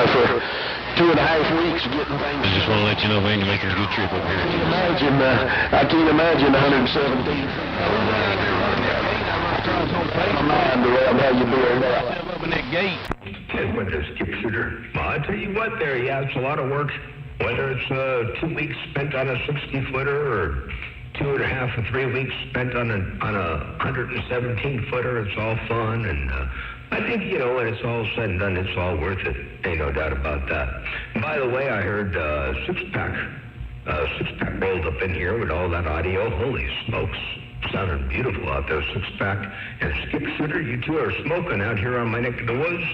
Carolina for 2.5 weeks getting things. I just want to let you know, man, you're making a good trip up here. I can't imagine 117. My mind around how you doing that. Up in that gate. With a skip shooter. Well, I tell you what, there, yeah, it's a lot of work. Whether it's 2 weeks spent on a 60-footer or 2.5 or 3 weeks spent on a 117-footer, it's all fun. And I think, you know, when it's all said and done, it's all worth it. Ain't no doubt about that. And by the way, I heard six-pack rolled up in here with all that audio. Holy smokes. Sounded beautiful out there, six-pack. And Skip Shooter, you two are smoking out here on my neck of the woods.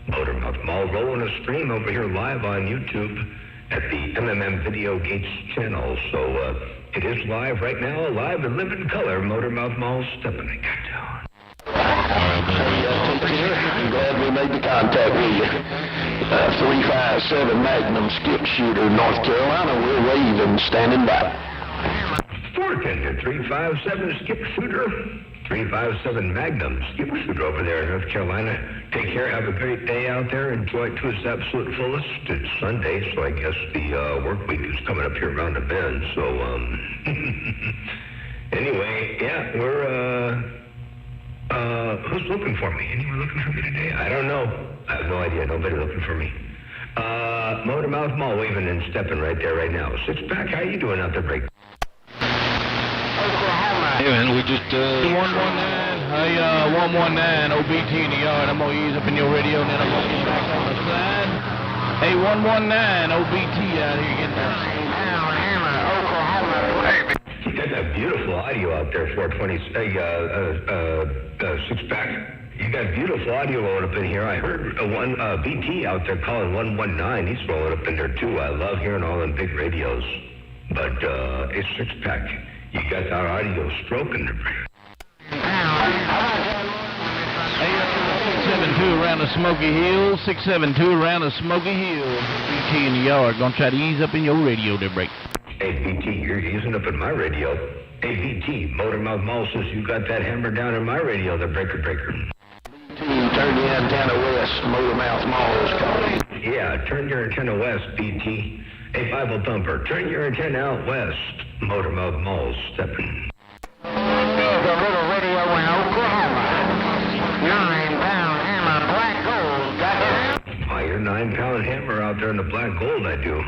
Motormouth Mall rolling a stream over here live on YouTube at the MMM Video Gates channel. So it is live right now, live in living color. Motormouth Mall stepping it down. I'm glad we made the contact with you. 357 Magnum Skip Shooter, North Carolina. We're waving, standing by. 410 357 Skip Shooter. 357 Magnum Skip Shooter over there in North Carolina. Take care. Have a great day out there. Enjoy it to its absolute fullest. It's Sunday, so I guess the work week is coming up here around the bend. So, anyway, yeah, we're, who's looking for me? Anyone looking for me today? I don't know. I have no idea. Nobody looking for me. Motormouth Mall waving and stepping right there right now. Six-pack, how you doing out there, Break? Hey, man, we just, 119. Hey, 119, OBT in the yard. I'm going to ease up in your radio, and then I'm going to get back on the side. Hey, 119, OBT out here getting there. You got that beautiful audio out there, 420, six-pack. You got beautiful audio rolling up in here. I heard BT out there calling 119. He's rolling up in there, too. I love hearing all them big radios. But it's six-pack. You got that audio stroking there. Hey, 672 around the Smoky Hills. 672 around the Smoky Hills. BT in the yard. Gonna try to ease up in your radio there, Break. Hey, BT, you're easing up in my radio. Hey, BT, Motormouth Mall says you got that hammer down in my radio, the breaker. Turn the antenna west. Motormouth Mall is calling. Yeah, turn your antenna west, BT. Hey, Bible Thumper, turn your antenna out west. Motormouth Mall stepping. There's a little radio in Oklahoma. 9-pound hammer, black gold. Got it? Oh, your 9-pound hammer out there in the black gold, I do.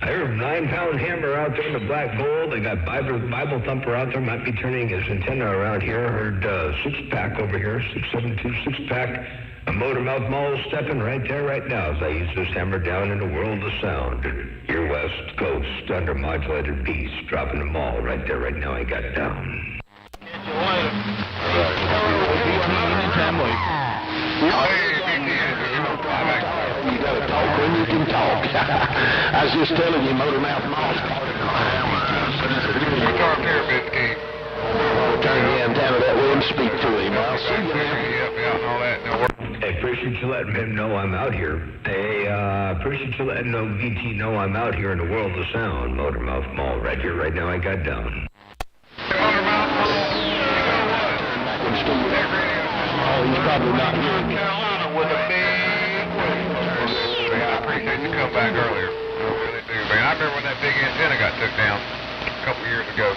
I heard 9-pound hammer out there in the black gold. I got Bible Thumper out there, might be turning his antenna around here. I heard six-pack over here, 672 six-pack. A Motormouth Mall stepping right there right now as I use this hammer down in the world of sound. Your West Coast under-modulated beast dropping the mall right there right now I got down. Anytime wait. You gotta talk when you can talk. I was just telling you, Motormouth Mall's calling. Talk here, BT. Turn the antenna that way and speak to him. I'll see you now. Hey, appreciate you letting him know I'm out here. Hey, appreciate you letting VT know I'm out here in the world of sound. Motormouth Mall right here, right now I got down. Oh, he's probably not here. Carolina with a big wave. I appreciate you coming back earlier. I really do, man. I remember when that big antenna got took down a couple years ago.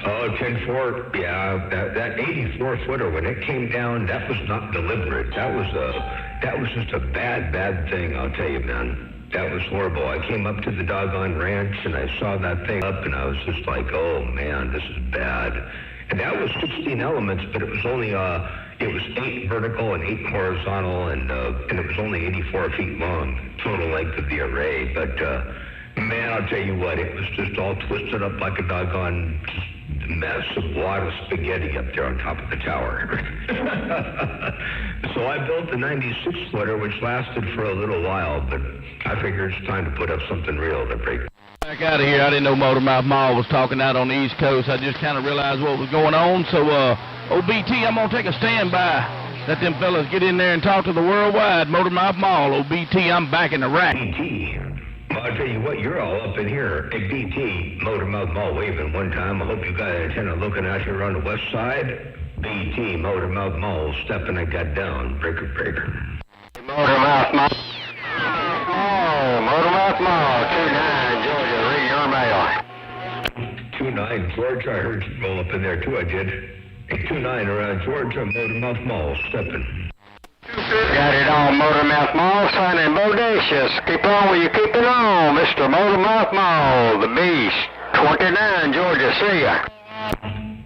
Oh, 10-4, yeah, that 84-footer, when it came down, that was not deliberate. That was just a bad thing, I'll tell you, man. That was horrible. I came up to the doggone ranch, and I saw that thing up, and I was just like, oh, man, this is bad. And that was 16 elements, but it was only, it was 8 vertical and 8 horizontal, and it was only 84 feet long, total length of the array. But, man, I'll tell you what, it was just all twisted up like a doggone mess of wad of spaghetti up there on top of the tower. So I built the 96-footer, which lasted for a little while, but I figured it's time to put up something real to break. Back out of here. I didn't know Motormouth Mall was talking out on the East Coast. I just kind of realized what was going on. So, OBT, I'm going to take a standby. Let them fellas get in there and talk to the worldwide Motormouth Mall. OBT, I'm back in the rack. BT. Well, I'll tell you what, you're all up in here. Hey, BT, Motormouth Mall waving one time. I hope you got an antenna looking out here on the west side. BT, Motormouth Mall stepping, I got down. Breaker. Motormouth Mall. 829 Georgia. I heard you roll up in there too. I did. 829 around Georgia, Motormouth Mall, stepping. Got it on, Motormouth Mall, signing bodacious. Keep on where you're keeping on, Mr. Motormouth Mall, the beast. 29 Georgia, see ya.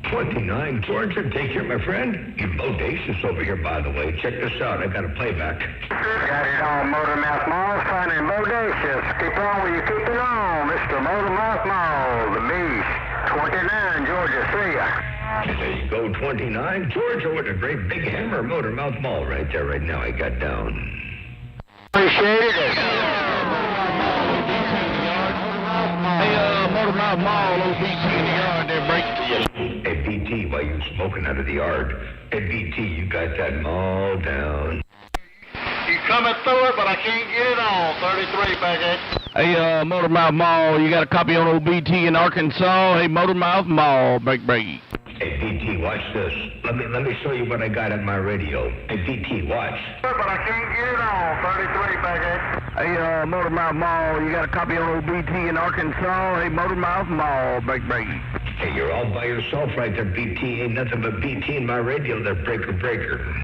29 Georgia, take care, my friend. You're bodacious over here, by the way. Check this out. I got a playback. Got it on, Motormouth Mall, signing bodacious. Keep on where you're keeping on, Mr. Motormouth Mall, the beast. 29 Georgia, see ya. There you go, 29 Georgia with a great big hammer. Motormouth Mall right there, right now. I got down. Appreciate it. Hey, Motormouth Mall, OBT in the yard there, break to you. Hey, BT, why you smoking out of the yard? Hey, BT, you got that mall down. He's coming through it, but I can't get it on. 33 back at. Hey, Motormouth Mall, you got a copy on OBT in Arkansas? Hey, Motormouth Mall, break. Hey, BT, watch this. Let me show you what I got on my radio. Hey, BT, watch. But I can't get it on. 33 back at. Hey, Motormouth Mall, you got a copy on OBT in Arkansas? Hey, Motormouth Mall, break. Hey, you're all by yourself right there, BT. Ain't nothing but BT in my radio there, breaker.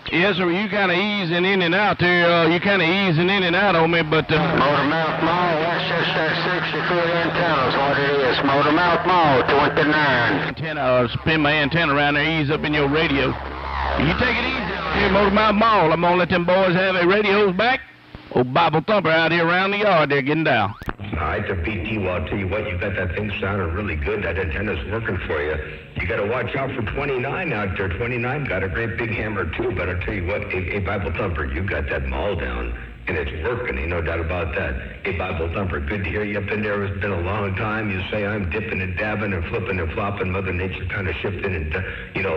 Yes, sir, you kind of easing in and out there. You kind of easing in and out on me, but... Motormouth Mall, that's just that 60-foot antenna is what it is. Motormouth Mall, 29. Antenna, spin my antenna around there, ease up in your radio. You take it easy here, Motormouth Mall. I'm going to let them boys have their radios back. Old Bible Thumper out here around the yard, they're getting down. All right, the BT, well, I'll tell you what, you got that thing sounding really good. That antenna's working for you. You got to watch out for 29 out there. 29 got a great big hammer, too. But I'll tell you what, hey, Bible Thumper, you got that mall down. And it's working, ain't no doubt about that. Hey, Bible Thumper, good to hear you up in there. It's been a long time. You say I'm dipping and dabbing and flipping and flopping. Mother Nature kind of shifting and,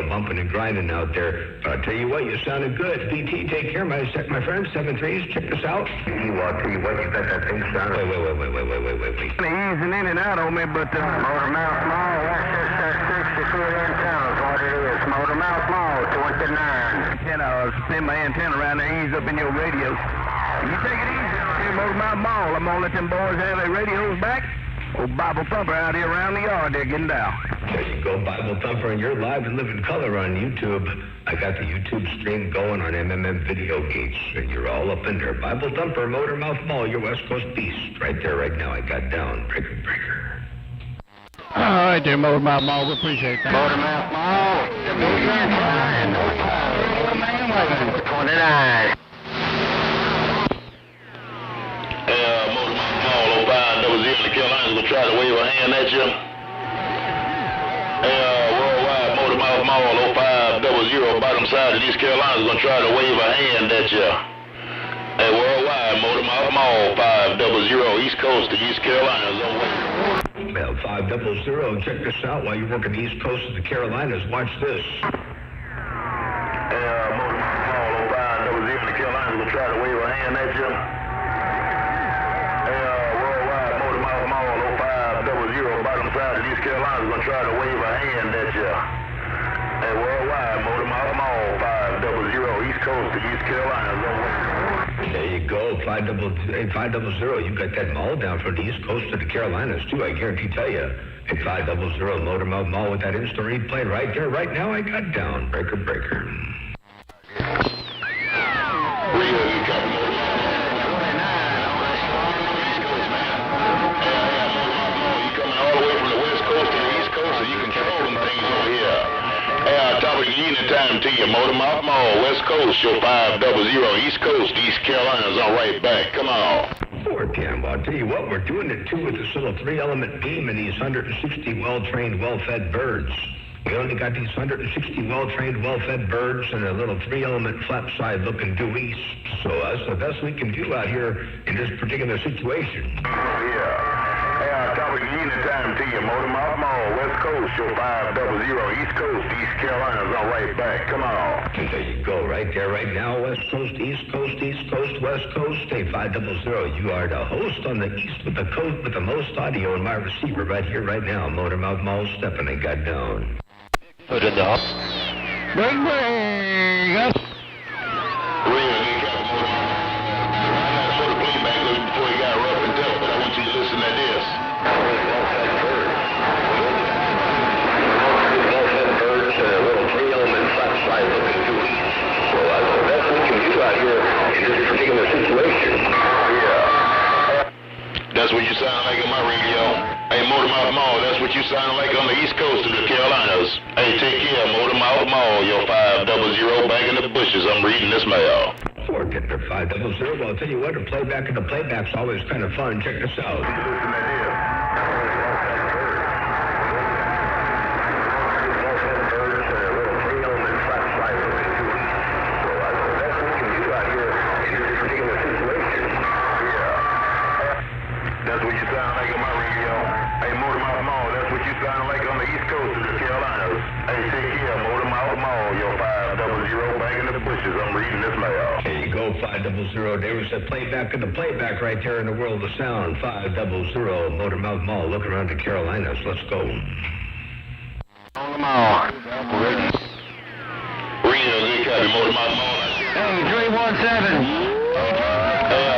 bumping and grinding out there. But I'll tell you what, you sounded good. BT, take care, my friend. 7-3s, check this out. I'll tell you what, you got that thing sounding. Wait. Easing in and out on me, but... Motormouth Mall, that's just that 60-foot antenna is what it is. Motormouth Mall, 29. Antenna, spin my antenna around there, ease up in your radio. You take it easy here, Motormouth Mall. I'm going to let them boys have their radios back. Old Bible Thumper out here around the yard, they're getting down. There you go, Bible Thumper, and you're live and living color on YouTube. I got the YouTube stream going on MMM Video Gates, and you're all up in there. Bible Thumper, Motormouth Mall, your West Coast beast. Right there, right now, I got down. Breaker. All right there, Motormouth Mall. We appreciate that. Motormouth Mall, the big antenna, 29. Motormouth Mall, 05 0 the Carolinas will try to wave a hand at you. Worldwide, Motormouth Mall, 05 00 bottom side of East Carolinas going to try to wave a hand at you. Worldwide, Motormouth Mall, 500 East Coast to East Carolinas on way. Well, 500, check this out while you're working the East Coast of the Carolinas. Watch this. Motormouth Mall, 05 0 the Carolinas will try to wave a hand at you. Worldwide, Motormouth Mall, 05 00 bottom side of East Carolinas going to try to wave a hand at you. Worldwide, Motormouth Mall, 500 East Coast to East Carolinas on way. There you go, 500. You got that mall down from the East Coast to the Carolinas, too. I guarantee tell you. At 500, Motormouth Mall with that instant read playing right there, right now. I got down. Breaker. Time to you, Motormouth Mall, West Coast, show 500, East Coast, East Carolinas on right back. Come on. 4 p.m. I'll tell you what, we're doing it too with this little 3-element beam and these 160 well-trained, well-fed birds. We only got these 160 well-trained, well-fed birds and a little 3-element flap-side looking due east. So that's the best we can do out here in this particular situation. Time to you, Motormouth Mall, West Coast, show 500, East Coast, East Carolinas on right back. Come on. And there you go, right there, right now, West Coast, East Coast, West Coast. Hey, 500, you are the host on the East with the most audio in my receiver right here, right now. Motormouth Mall stepping and got down. Put it up. Bring. Before he got rough and tough, but I want you to listen to this. That's what you sound like on my radio. Hey, Motormouth Mall, that's what you sound like on the East Coast of the Carolinas. Hey, take care, Motormouth Mall, your 500 back in the bushes. I'm reading this mail. Ford Kidner 500. Well, I'll tell you what, the playback and the playback's always kind of fun. Check this out. That's what you sound like on my radio. Hey, Motormouth Mall, that's what you sound like on the East Coast of the Carolinas. Hey, take care, Motormouth Mall, your 500 back in the bushes. I'm reading this mail. There you go, 500. There was the playback and the playback right there in the world of sound. 500, Motormouth Mall. Look around the Carolinas. Let's go. On the mall. Reno, good copy, Motormouth Mall. Hey, 317.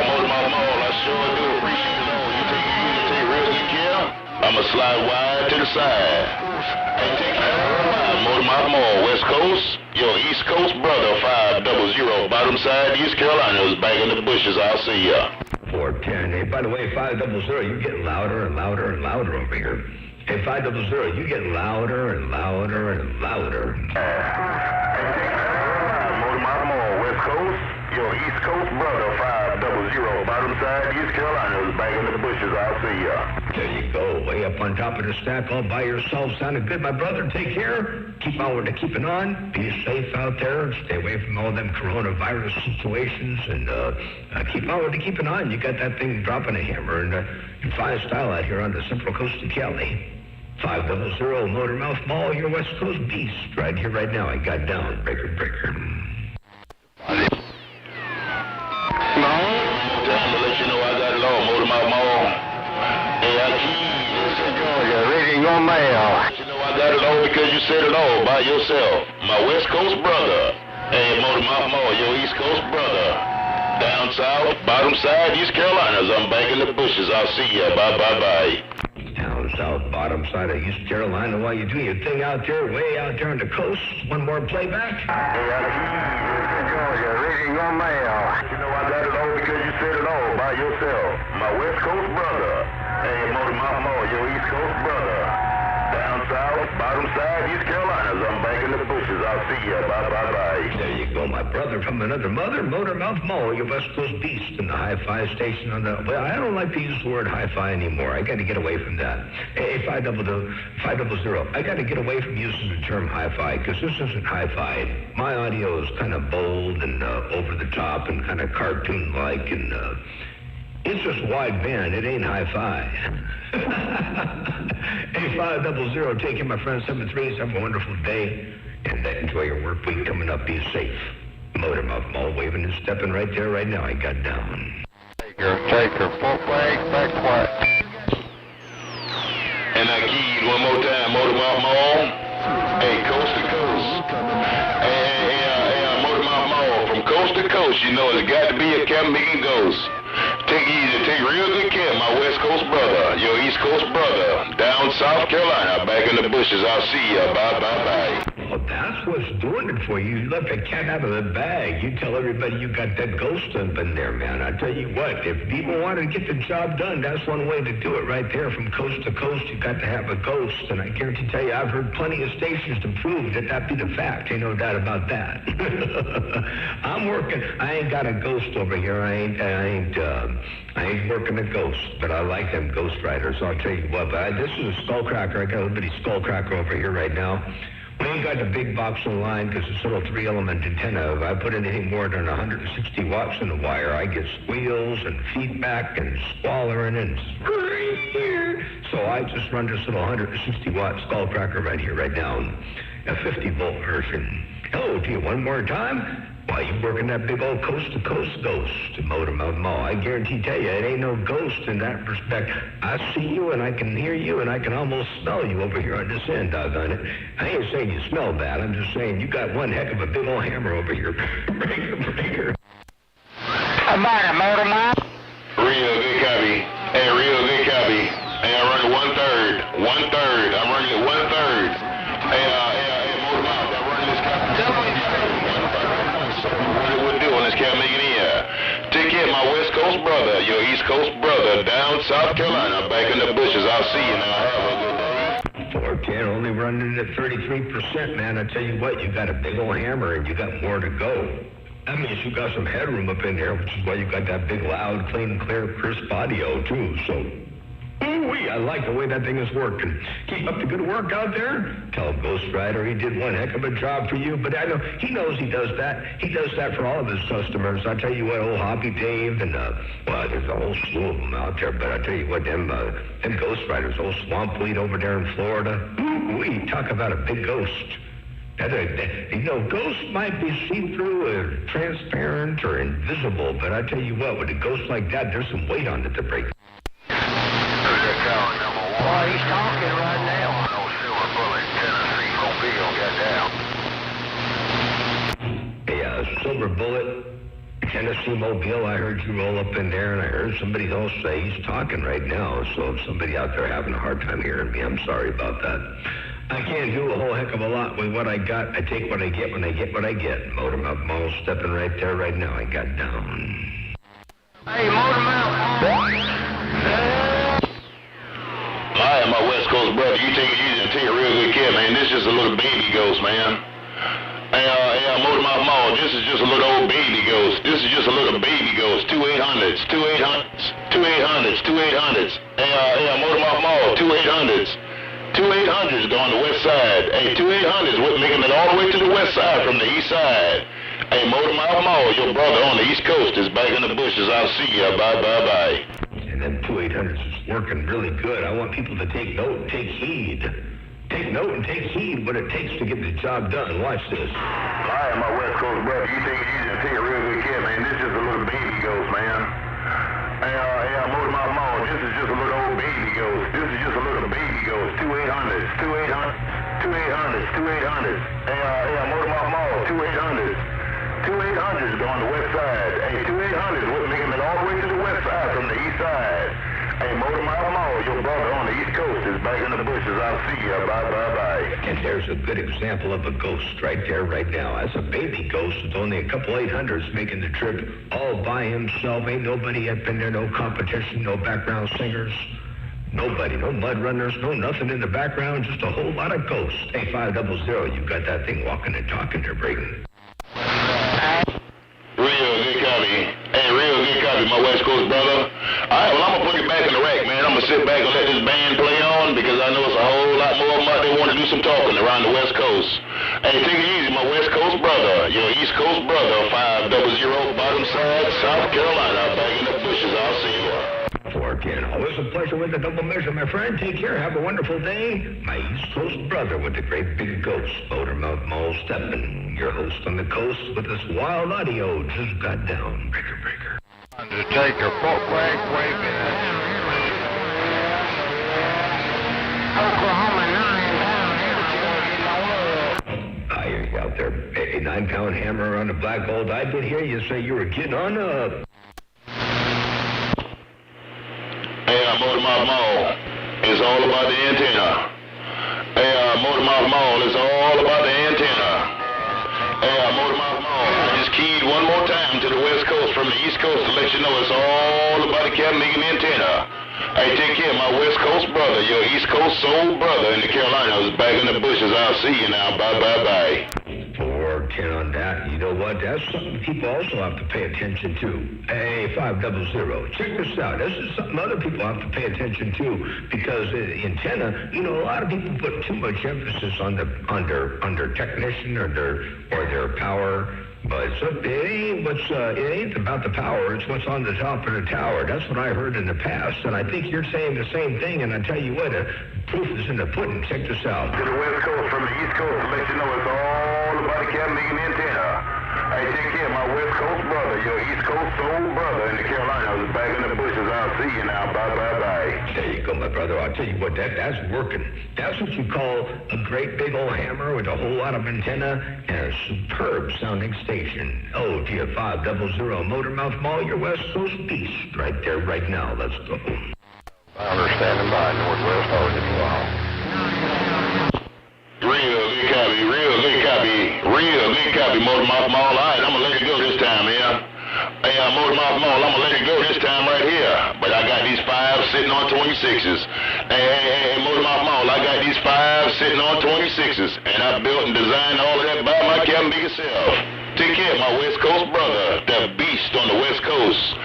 Motormouth Mall, I sure do appreciate it all. You take real good care. I'ma slide wide to the side. Hey, take care. Motormouth Mall, West Coast. Your East Coast brother, 500, bottom side, East Carolinas, back in the bushes. I'll see ya. 410. Hey, by the way, 500, you're getting louder and louder and louder over here. Hey, 500, you get louder and louder and louder. Motormouth Mall, West Coast. Your East Coast brother, 500, bottom side, East Carolinas, back in the bushes. I'll see ya. There you go, way up on top of the stack all by yourself. Sounded good, my brother. Take care. Keep on to keeping on. Be safe out there. Stay away from all them coronavirus situations. And keep on to keeping on. You got that thing dropping a hammer. And in fine style out here on the Central Coast of Cali. 500 Motormouth Mall, your West Coast beast. Right here, right now. I got down. Breaker. Time to let you know I got it all, Motormouth Mall. Hey, I keys. Georgia, reading your mail. You know I got it all because you said it all by yourself. My West Coast brother. Hey, Motormouth Mall, your East Coast brother. Down south, bottom side, East Carolinas. I'm back in the bushes. I'll see ya. Bye. Down south, bottom side of East Carolina. While you're doing your thing out there, way out there on the coast. One more playback. Hey, I keys. Georgia, reading your mail. You know I got it all because you said it all by yourself. My West Coast brother. Hey, Motormouth Mall, your East Coast brother. Down south, bottom side, East Carolinas. I'm back in the bushes. I'll see ya. Bye. There you go, my brother from another mother, Motormouth Mall, your West Coast beast, and the hi-fi station on the... Well, I don't like to use the word hi-fi anymore. I got to get away from that. Hey, 500, I got to get away from using the term hi-fi, because this isn't hi-fi. My audio is kind of bold and over the top and kind of cartoon-like, and it's just wideband. It ain't hi-fi. Hey, 500, take care, my friend. 73, have a wonderful day. And enjoy your work week coming up. Be safe. Motormouth Mall waving and stepping right there, right now. I got down. Take her, full flag, back quiet. And I keyed one more time, Motormouth Mall. Hey, coast to coast. Hey, Motormouth Mall. From coast to coast, you know it's got to be a Captain Megan Ghost. Take it easy, take real good care, my West Coast brother, your East Coast brother, down South Carolina, back in the bushes. I'll see ya. Bye. Well, that's what's doing it for you. You let the cat out of the bag. You tell everybody you got that ghost up in there, man. I tell you what, if people want to get the job done, that's one way to do it right there. From coast to coast, you got to have a ghost. And I guarantee tell you, I've heard plenty of stations to prove that be the fact. Ain't no doubt about that. I'm working. I ain't got a ghost over here. I ain't working a ghost, but I like them ghost riders. I'll tell you what, but this is a skullcracker. I got a little bitty skullcracker over here right now. We ain't got the big box in line because it's a little 3-element antenna. If I put anything more than 160 watts in the wire, I get squeals and feedback and squalling and so I just run this little 160 watt skullcracker right here, right now, a 50 volt version. Hello to you one more time. Why, you working that big old coast-to-coast ghost to Motormouth Mall. I guarantee tell you, it ain't no ghost in that respect. I see you, and I can hear you, and I can almost smell you over here on this end, doggone it. I ain't saying you smell bad. I'm just saying you got one heck of a big old hammer over here. Breaker. About it, Motormouth. Real good copy. Hey, real good copy. Hey, I run it 1/3. 1/3. I'm running it 1/3. Hey, Motormouth, I'm running this copy. What do on this cat making here? Take care, my West Coast brother, your East Coast brother. brother down South Carolina, back in the bushes. I'll see you now. Have a good day. 410 only running at 33%, man. I tell you what, you got a big old hammer and you got more to go. That means you got some headroom up in there, which is why you got that big, loud, clean, clear, crisp audio, too. So, ooh-wee, I like the way that thing is working. Keep up the good work out there. Tell Ghost Rider he did one heck of a job for you, but I know he knows he does that. He does that for all of his customers. I tell you what, old Hobby Dave and, well, there's a whole slew of them out there, but I tell you what, them Ghost Riders, old Swamp Weed over there in Florida, ooh-wee, talk about a big ghost. You know, ghosts might be see-through or transparent or invisible, but I tell you what, with a ghost like that, there's some weight on it to break. Boy, he's talking right now. No Silver Bullet, Tennessee Mobile, get down. Hey, Silver Bullet, Tennessee Mobile, I heard you roll up in there, and I heard somebody else say he's talking right now, so if somebody out there having a hard time hearing me, I'm sorry about that. I can't do a whole heck of a lot with what I got. I take what I get when I get what I get. Motormouth Mall stepping right there right now. I got down. Hey, Motormouth. Hi, my West Coast brother. You take it easy and take a real good care, man. This is just a little baby ghost, man. Hey, Motormouth Mall, this is just a little old baby ghost. This is just a little baby ghost. 2800s, 2800s, 2800s, 2800s. Hey, Motormouth Mall, 2800s. 2800s going to the west side. Hey, 2800s making it all the way to the west side from the east side. Hey, Motormouth Mall, your brother on the east coast is back in the bushes. I'll see ya. Bye, bye, bye. And them 2800s is working really good. I want people to take note and take heed. Take note and take heed what it takes to get the job done. Watch this. Hi, my West Coast brother. You take it easy and take a real good care, man. This is a little baby ghost, man. Hey, Motormouth Mall, this is just a little old baby ghost. This is just a little baby ghost. 2800s, 2800s, 2800s, 2800s. Hey, Motormouth Mall, 2800s. 2800s going to the west side. Hey, 2800s making it all the way to the west side from the east side. Hey, Motormouth Mall, your brother on the east coast is back in the bushes. I'll see ya. Bye, bye, bye. And there's a good example of a ghost right there, right now. That's a baby ghost with only a couple 800s making the trip all by himself. Ain't nobody up in there, no competition, no background singers. Nobody, no mud runners, no nothing in the background, just a whole lot of ghosts. Hey, 500, you got that thing walking and talking there, Braden. Real good copy. Hey, real good copy, my West Coast brother. All right, well, I'm going to put it back in the rack, man. I'm going to sit back and let this band play on because I know it's a whole lot more of them out there want to do some talking around the West Coast. Hey, take it easy, my West Coast brother. Your East Coast brother, 500, bottom side, South Carolina. Back in the bushes. I'll see you. 410. Always a pleasure with the double measure, my friend. Take care. Have a wonderful day. My East Coast brother with the great big ghost, Motormouth Mall stepping. Your host on the coast with this wild audio just got down. Breaker, breaker. Just take your foot brake, wave it. Oklahoma 9 down here. I hear you out there. A 9-pound hammer on a black gold. I did hear you say you were getting on up. Hey, Motormouth Mall, it's all about the antenna. Hey, Motormouth Mall, it's all about the antenna. Hey, Motormouth Mall, I just keyed one more time to the West Coast from the East Coast to let you know it's all about the cat making antenna. Hey, take care, my West Coast brother, your East Coast soul brother in the Carolinas, back in the bushes. I'll see you now. Bye, bye, bye. 410 on that. You know what? That's something people also have to pay attention to. Hey, 500. Check this out. This is something other people have to pay attention to because the antenna, you know, a lot of people put too much emphasis on their technician or their power. But it ain't about the power. It's what's on the top of the tower. That's what I heard in the past. And I think you're saying the same thing. And I tell you what, proof is in the pudding. Check this out. To the West Coast from the East Coast to let you know it's all about the cat making antenna. Hey, take care, my West Coast brother, your East Coast soul brother in the Carolinas, back in the bushes. I'll see you now. Bye, bye, bye. There you go, my brother. I'll tell you what, that's working. That's what you call a great big old hammer with a whole lot of antenna and a superb sounding station. Oh, to your 500 Motormouth Mall, your West Coast beast. Right there, right now. Let's go. Founder standing by, Northwest Oregon. Wow. Real good copy, Motormouth Mall. All right, I'm going to let it go this time, yeah? Hey, Motormouth Mall, I'm going to let it go this time right here. But I got these sitting on 26s. Hey, Motor Mouth Mall, I got these 5 sitting on 26s, and I built and designed all of that by my cabin big self. Take care of my West Coast brother, that beast on the West Coast.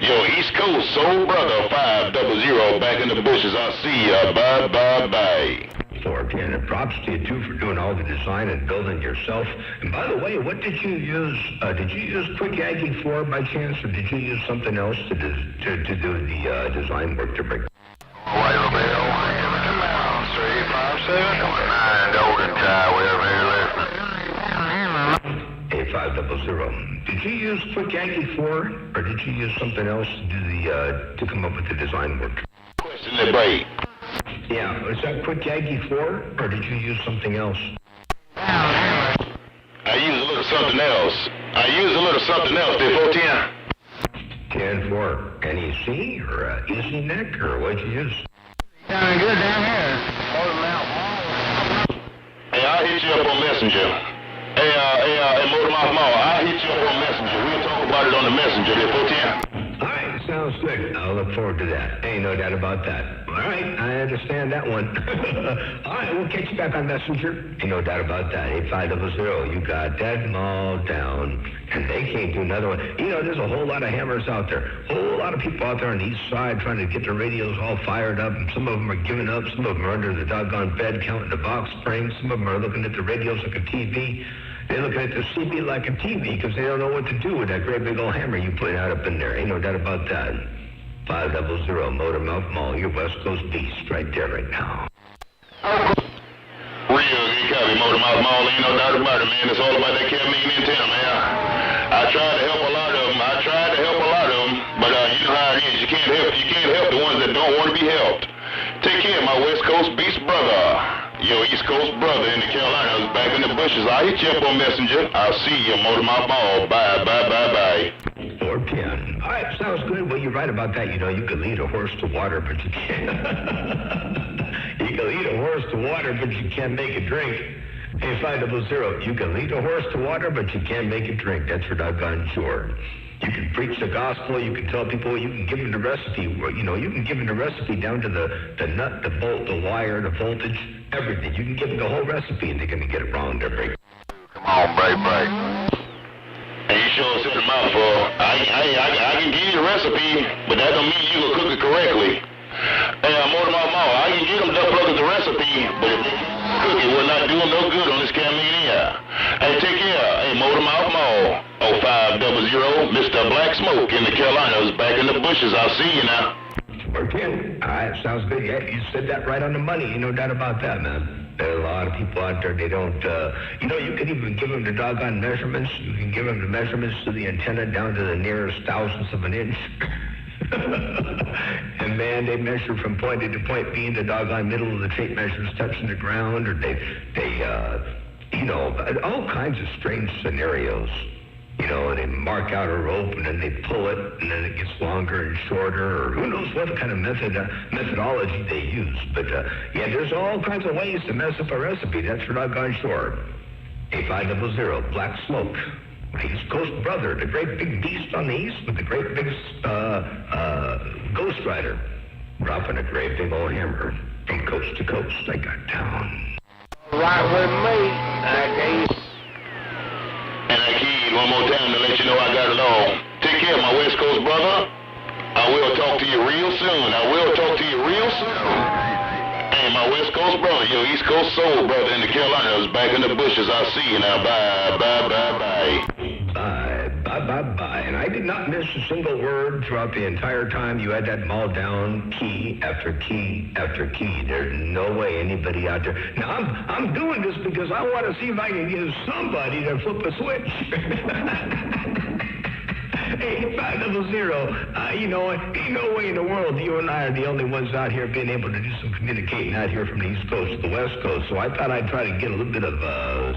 Yo, East Coast soul brother, 500 back in the bushes. I'll see ya. Bye, bye, bye. 410. And props to you, too, for doing all the design and building yourself. And by the way, what did you use? Did you use Quick Aggie 4 by chance, or did you use something else to do the design work to break? Wait a minute, 357 Golden Tie, wherever you're listening. 8500. Did you use Quick Aggie 4, or did you use something else to do to come up with the design work? Question the break. Yeah, was that Quick Aggie 4, or did you use something else? I used a little something else. There, 410. 10-4. NEC, or Easy Neck, or what'd you use? Sounding good down here. Hey, I'll hit you up on Messenger. Hey, Motor Mouth Mall, I'll hit you up on Messenger. We'll talk about it on the Messenger, there, 410. All right, sounds good. I'll look forward to that. Ain't no doubt about that. All right, I understand that one. All right, we'll catch you back on Messenger. Ain't no doubt about that. 8500, you got that mall down, and they can't do another one. You know, there's a whole lot of hammers out there. A whole lot of people out there on the east side trying to get their radios all fired up, and some of them are giving up. Some of them are under the doggone bed counting the box springs. Some of them are looking at the radios like a TV. They're looking at the CB like a TV because they don't know what to do with that great big old hammer you put out up in there. Ain't no doubt about that. 500 Motor Mouth Mall, your West Coast beast right there right now. Real good copy, Motor Mouth Mall, ain't no doubt about it, man. It's all about that cat meeting antenna, man. I tried to help a lot of them, but you know how it is. You can't help the ones that don't want to be helped. Take care of my West Coast beast brother. Yo, East Coast brother in the Carolinas, back in the bushes. I'll hit you up on Messenger. I'll see you, Motor Mouth Mall. Bye, bye, bye, bye. 410. All right, sounds good. Well, you're right about that. You know, you can lead a horse to water, but you can't. You can lead a horse to water, but you can't make it drink. Hey, 500, you can lead a horse to water, but you can't make it drink. That's for doggone sure. You can preach the gospel. You can tell people. You can give them the recipe. You know, you can give them the recipe down to the nut, the bolt, the wire, the voltage, everything. You can give them the whole recipe, and they're going to get it wrong. They're break. Come on, break. Hey, you sure said a mouthful. I can give you the recipe, but that don't mean you can cook it correctly. Hey, Motor Mouth Mall, I can give them the plug of the recipe, but if they cook it, will not do them no good on this camera. Hey, take care. Hey, Motor Mouth Mall. 0500, Mr. Black Smoke in the Carolinas, back in the bushes. I'll see you now. 410. All right, sounds good. Yeah, you said that right on the money. Ain't no doubt about that, man. There are a lot of people out there, they don't, you know, you can even give them the doggone measurements. You can give them the measurements to the antenna down to the nearest thousandths of an inch. And man, they measure from point A to point B in the doggone middle of the tape measures touching the ground, or they you know, all kinds of strange scenarios. You know, and they mark out a rope, and then they pull it, and then it gets longer and shorter, or who knows what kind of methodology they use. But, yeah, there's all kinds of ways to mess up a recipe. That's for doggone sure. 8500, Black Smoke. East Coast brother, the great big beast on the east with the great big Ghost Rider. Dropping a great big old hammer from coast to coast. I got down. Right with me, okay. And I keyed one more time to let you know I got it all. Take care, my West Coast brother. I will talk to you real soon. Hey, my West Coast brother, your East Coast soul brother in the Carolinas, back in the bushes. I'll see you now. Bye, bye, bye, bye. Bye, bye, bye, bye. And I did not miss a single word throughout the entire time you had that mall down, key after key after key. There's no way anybody out there. Now, I'm doing this because I want to see if I can get somebody to flip a switch. Hey, 500, you know what? Ain't no way in the world you and I are the only ones out here being able to do some communicating out here from the East Coast to the West Coast. So I thought I'd try to get a little bit of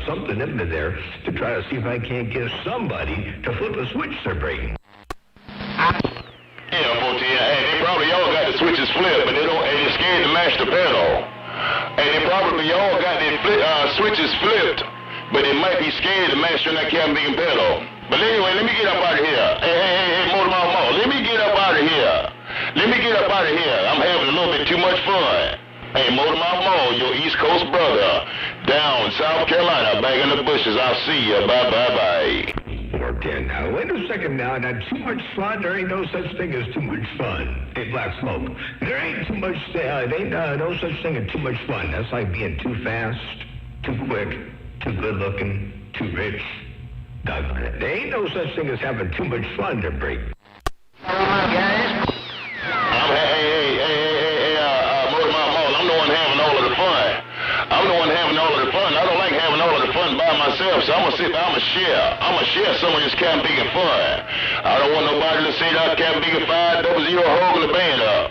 something in there to try to see if I can't get somebody to flip a switch they're breaking. Yeah, 14. Hey, they probably all got the switches flipped, but they're scared to mash the pedal. Hey, they probably all got their switches flipped, but they might be scared to mash that cabin pedal. But anyway, let me get up out of here. Hey, Motor Mouth Mall, let me get up out of here. I'm having fun. Hey, Motor Mouth Mall, your East Coast brother, down South Carolina, back in the bushes. I'll see you. Bye. 410. Now, wait a second now. Now, too much fun? There ain't no such thing as too much fun. Hey, Black Smoke. There ain't too much, there ain't no such thing as too much fun. That's like being too fast, too quick, too good looking, too rich. Doggone it. There ain't no such thing as having too much fun to break. Guys. Motor Mouth Mall, I'm the one having all of the fun. I'm the one having all of the fun. I don't like having all of the fun by myself, so I'm gonna share. I'm gonna share some of this Captain Big and fun. I don't want nobody to say that Captain Big and 500 holding the band up.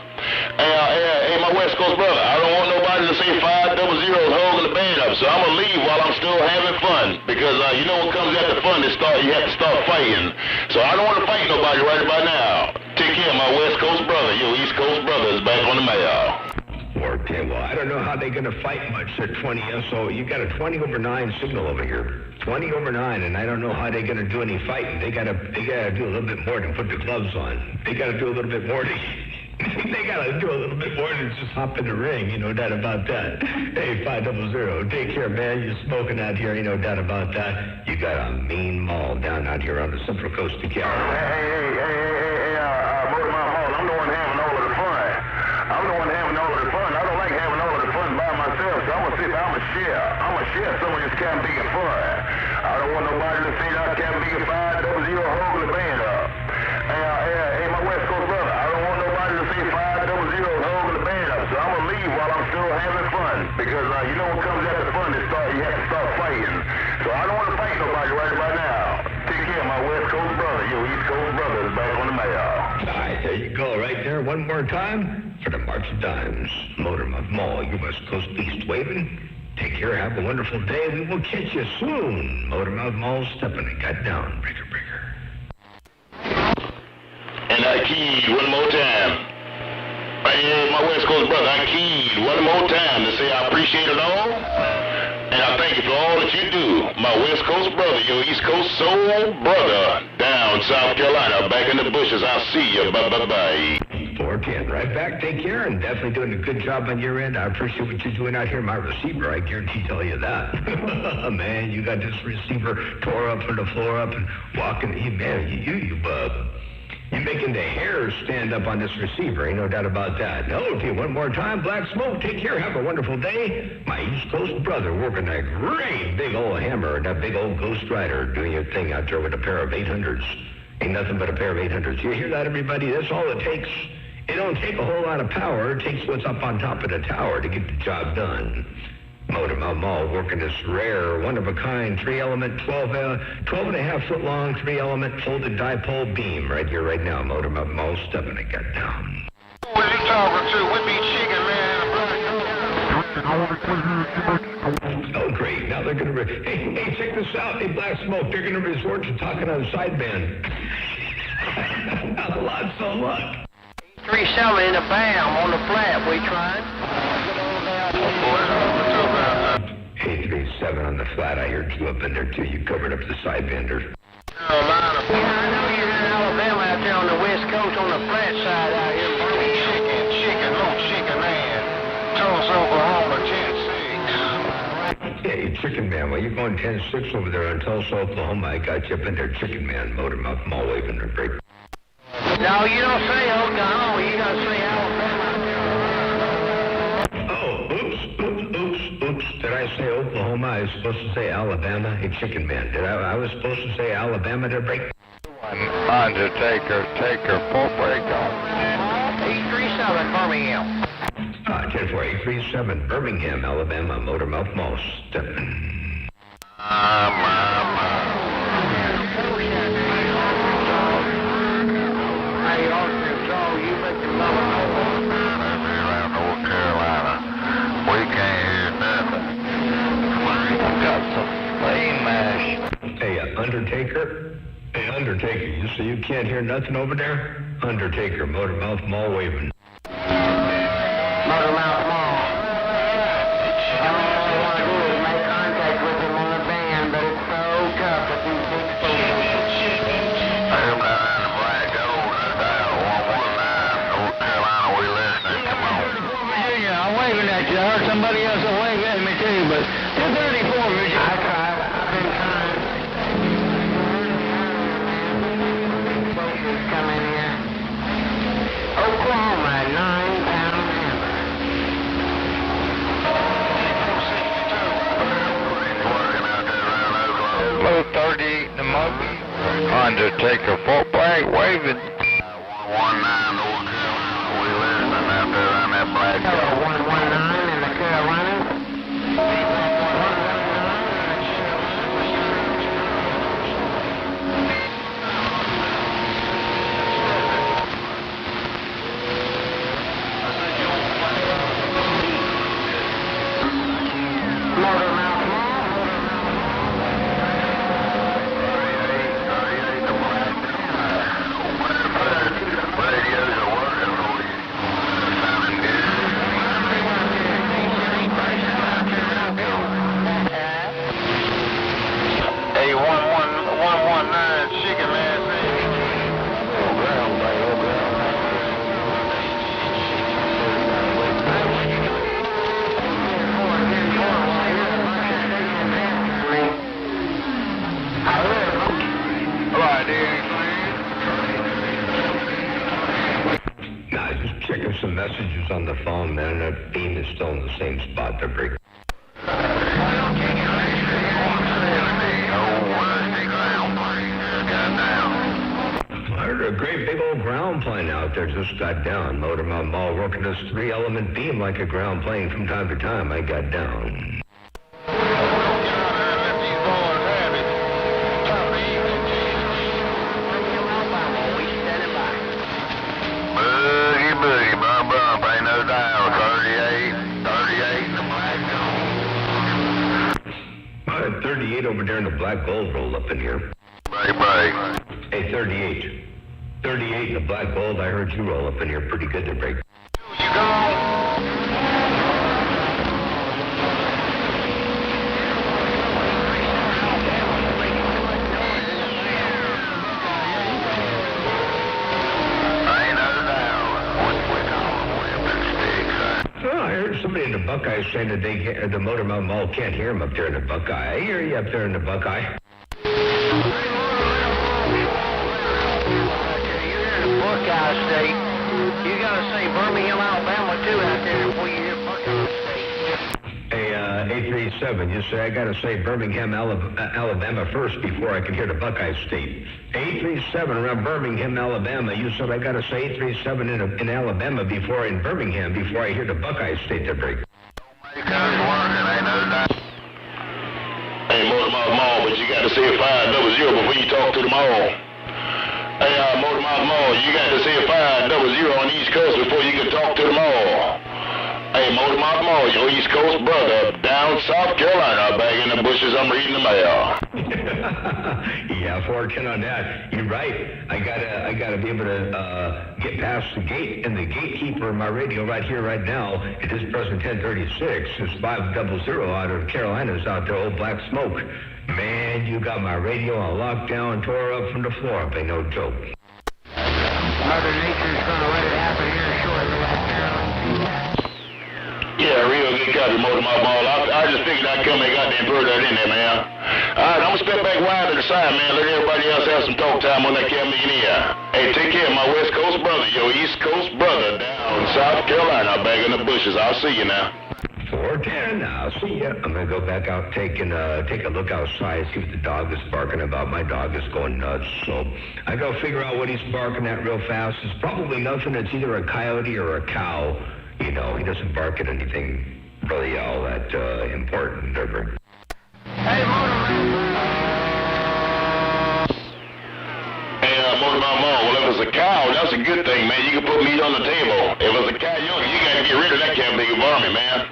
Hey, my West Coast brother, I don't want nobody to say 500 holding the band up, so I'm gonna leave while I'm still having fun, because you know what comes after fun is you have to start fighting. So I don't want to fight nobody right about now. Take care, my West Coast brother. Your East Coast brother is back on the mail. 410. Well, I don't know how they're going to fight much at 20 SO. You got a 20/9 signal over here. 20/9, and I don't know how they're going to do any fighting. They got to do a little bit more than put the gloves on. They got to do a little bit more to... They got to do a little bit more than just hop in the ring, you know, doubt about that. Hey, 500, take care, man. You're smoking out here, ain't no doubt about that. You got a mean mall down out here on the Central Coast of California. Motor Mouth Mall, I'm the one having all of the fun. I'm the one having all of the fun. I don't like having all of the fun by myself, so I'm gonna share. I'm gonna share some of this Captain Big and fun. I don't want nobody to say that Captain Big and 500 holding the band up. Hey, my West Coast brother, I don't want nobody to say 500 holding the band up, so I'm gonna leave while I'm still having fun, because you know what comes after fun is you have to start fighting. So I don't want to fight nobody right about now. Take care, my West Coast brother. Your East Coast brother is back on the mail. All right, there you go, right there. One more time for the March of Dimes. Motor Mouth Mall, your West Coast beast waving. Take care, have a wonderful day. We will catch you soon. Motor Mouth Mall stepping it. Got down, breaker. And I keyed one more time. Hey, my West Coast brother, I keyed one more time to say I appreciate it all. And I thank you for all that you do. My West Coast brother, your East Coast soul brother, down South Carolina, back in the bushes. I'll see you. Bye. 410, right back. Take care, and definitely doing a good job on your end. I appreciate what you're doing out here. My receiver, I guarantee tell you that. Man, you got this receiver tore up from the floor up and walking. You're making the hair stand up on this receiver, ain't no doubt about that. Okay, one more time, Black Smoke, take care, have a wonderful day. My East Coast brother working that great big old hammer and that big old Ghost Rider doing your thing out there with a pair of 800s. Ain't nothing but a pair of 800s. You hear that, everybody? That's all it takes. It don't take a whole lot of power. It takes what's up on top of the tower to get the job done. Motor Mouth Mall working this rare, one-of-a-kind, 3-element, 12.5-foot long, 3-element folded dipole beam right here, right now. Motor Mouth Mall stepping it, got down. Who are you talking to? We be chicken, man. Oh, great. Now they're going to... Hey, check this out. Hey, Black Smoke, they're going to resort to talking on sideband. Lots of luck. 37 in the BAM on the flat, we tried. 837 on the flat. I heard you up in there, too. You covered up the sidebender. Yeah, I know you're in Alabama out there on the West Coast on the flat side out here. Chicken man. Tulsa, Oklahoma, 10-6. Hey, Chicken Man, well, you're going 10-6 over there on Tulsa, Oklahoma. I got you up in there, Chicken Man. Motor Mouth Mall waving their break. No, you don't say Oklahoma. You got to say Alabama. Oh, oops. Did I say Oklahoma? I was supposed to say Alabama. Hey, Chicken Man, I was supposed to say Alabama to break? Undertaker, full break on. 837 Birmingham. 10-4-837 Birmingham, Alabama. Motor Mouth Mall stepping. Hey, Arkansas, you make the Around North Carolina, we can't hear nothing. We've got some lane mash. Hey, Undertaker. Hey, Undertaker, you say you can't hear nothing over there? Undertaker, Motor Mouth Mall waving. Motor Mouth Mall. All I want to do is make contact with him on the band, but it's so tough with these big folks. I'm down in the Black Gold, dial 119, North Carolina, we listening, come on. take a full flag waving. 119 North Carolina, we listening out there on that black dog. 119 in the Carolina. Some messages on the phone, man. That beam is still in the same spot. They're breaking. I heard a great big old ground plane out there just got down. Motor Mouth Mall working this 3-element beam like a ground plane from time to time. I got down. Boogie, bump, ain't no doubt. 38 in the black gold. I had 38 over there in the black gold roll up in here. Break. Hey, 38. 38 in the black gold. I heard you roll up in here pretty good to break. You go. Somebody in the Buckeye saying that the Motor Mouth Mall can't hear him up there in the Buckeye. I hear you up there in the Buckeye. You're in the Buckeye State. You gotta say Birmingham, Alabama too out there before you hear Buckeye State. Hey, 837, you say I gotta say Birmingham, Alabama first before I can hear the Buckeye State. 837 around Birmingham, Alabama. You said I gotta say 837 in Alabama in Birmingham before I hear the Buckeye State to break. Hey, Motor Mouth Mall, but you got to say 500 before you talk to the mall. Hey, Motor Mouth Mall, you got to say 500 on the East Coast before you can talk to the mall. Hey, Motor Mouth Mall, your East Coast brother, down South Carolina, back in the bushes, I'm reading the mail. Yeah, 410 on that. You're right. I gotta be able to get past the gate, and the gatekeeper of my radio right here, right now, at this present 1036 is 500 out of Carolinas out there, old Black Smoke. Man, you got my radio on lockdown, tore up from the floor. Ain't no joke. Mother Nature's gonna let it happen here shortly out there. Yeah, real good copy, Motor Mouth Mall. I just figured I'd come and goddamn put that in there, man. All right, I'm gonna step back wide to the side, man. Let everybody else have some talk time on that camera in here. Hey, take care of my West Coast brother, your East Coast brother down South Carolina, back in the bushes. I'll see you now. 410, I'll see ya. I'm gonna go back out, take a look outside, see what the dog is barking about. My dog is going nuts, so I gotta figure out what he's barking at real fast. It's probably nothing. It's either a coyote or a cow. You know, he doesn't bark at anything really all that important ever. Hey, Motor Mouth Mall, well, if it's a cow, that's a good thing, man. You can put meat on the table. If it's a coyote, you gotta get rid of that cat big varmint, man.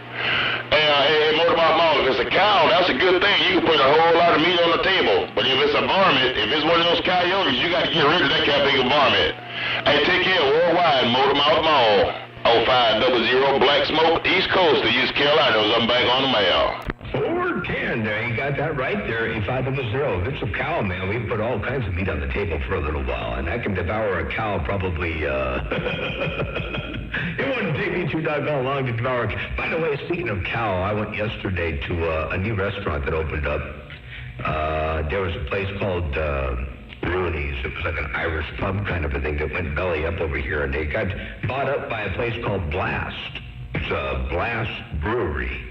Hey, Motor Mouth Mall, if it's a cow, that's a good thing. You can put a whole lot of meat on the table. But if it's a varmint, if it's one of those coyotes, you gotta get rid of that cat big varmint. Hey, take care worldwide, Motor Mouth Mall. 0500 Black Smoke, East Coast of East Carolina. I'm back on the mail. 410, there, you got that right there. 500. If it's a cow, man, we put all kinds of meat on the table for a little while, and I can devour a cow probably, it wouldn't take me too doggone long to devour a cow. By the way, speaking of cow, I went yesterday to a new restaurant that opened up. There was a place called Rooney's. It was like an Irish pub kind of a thing that went belly up over here, and they got bought up by a place called Blast. It's a Blast Brewery.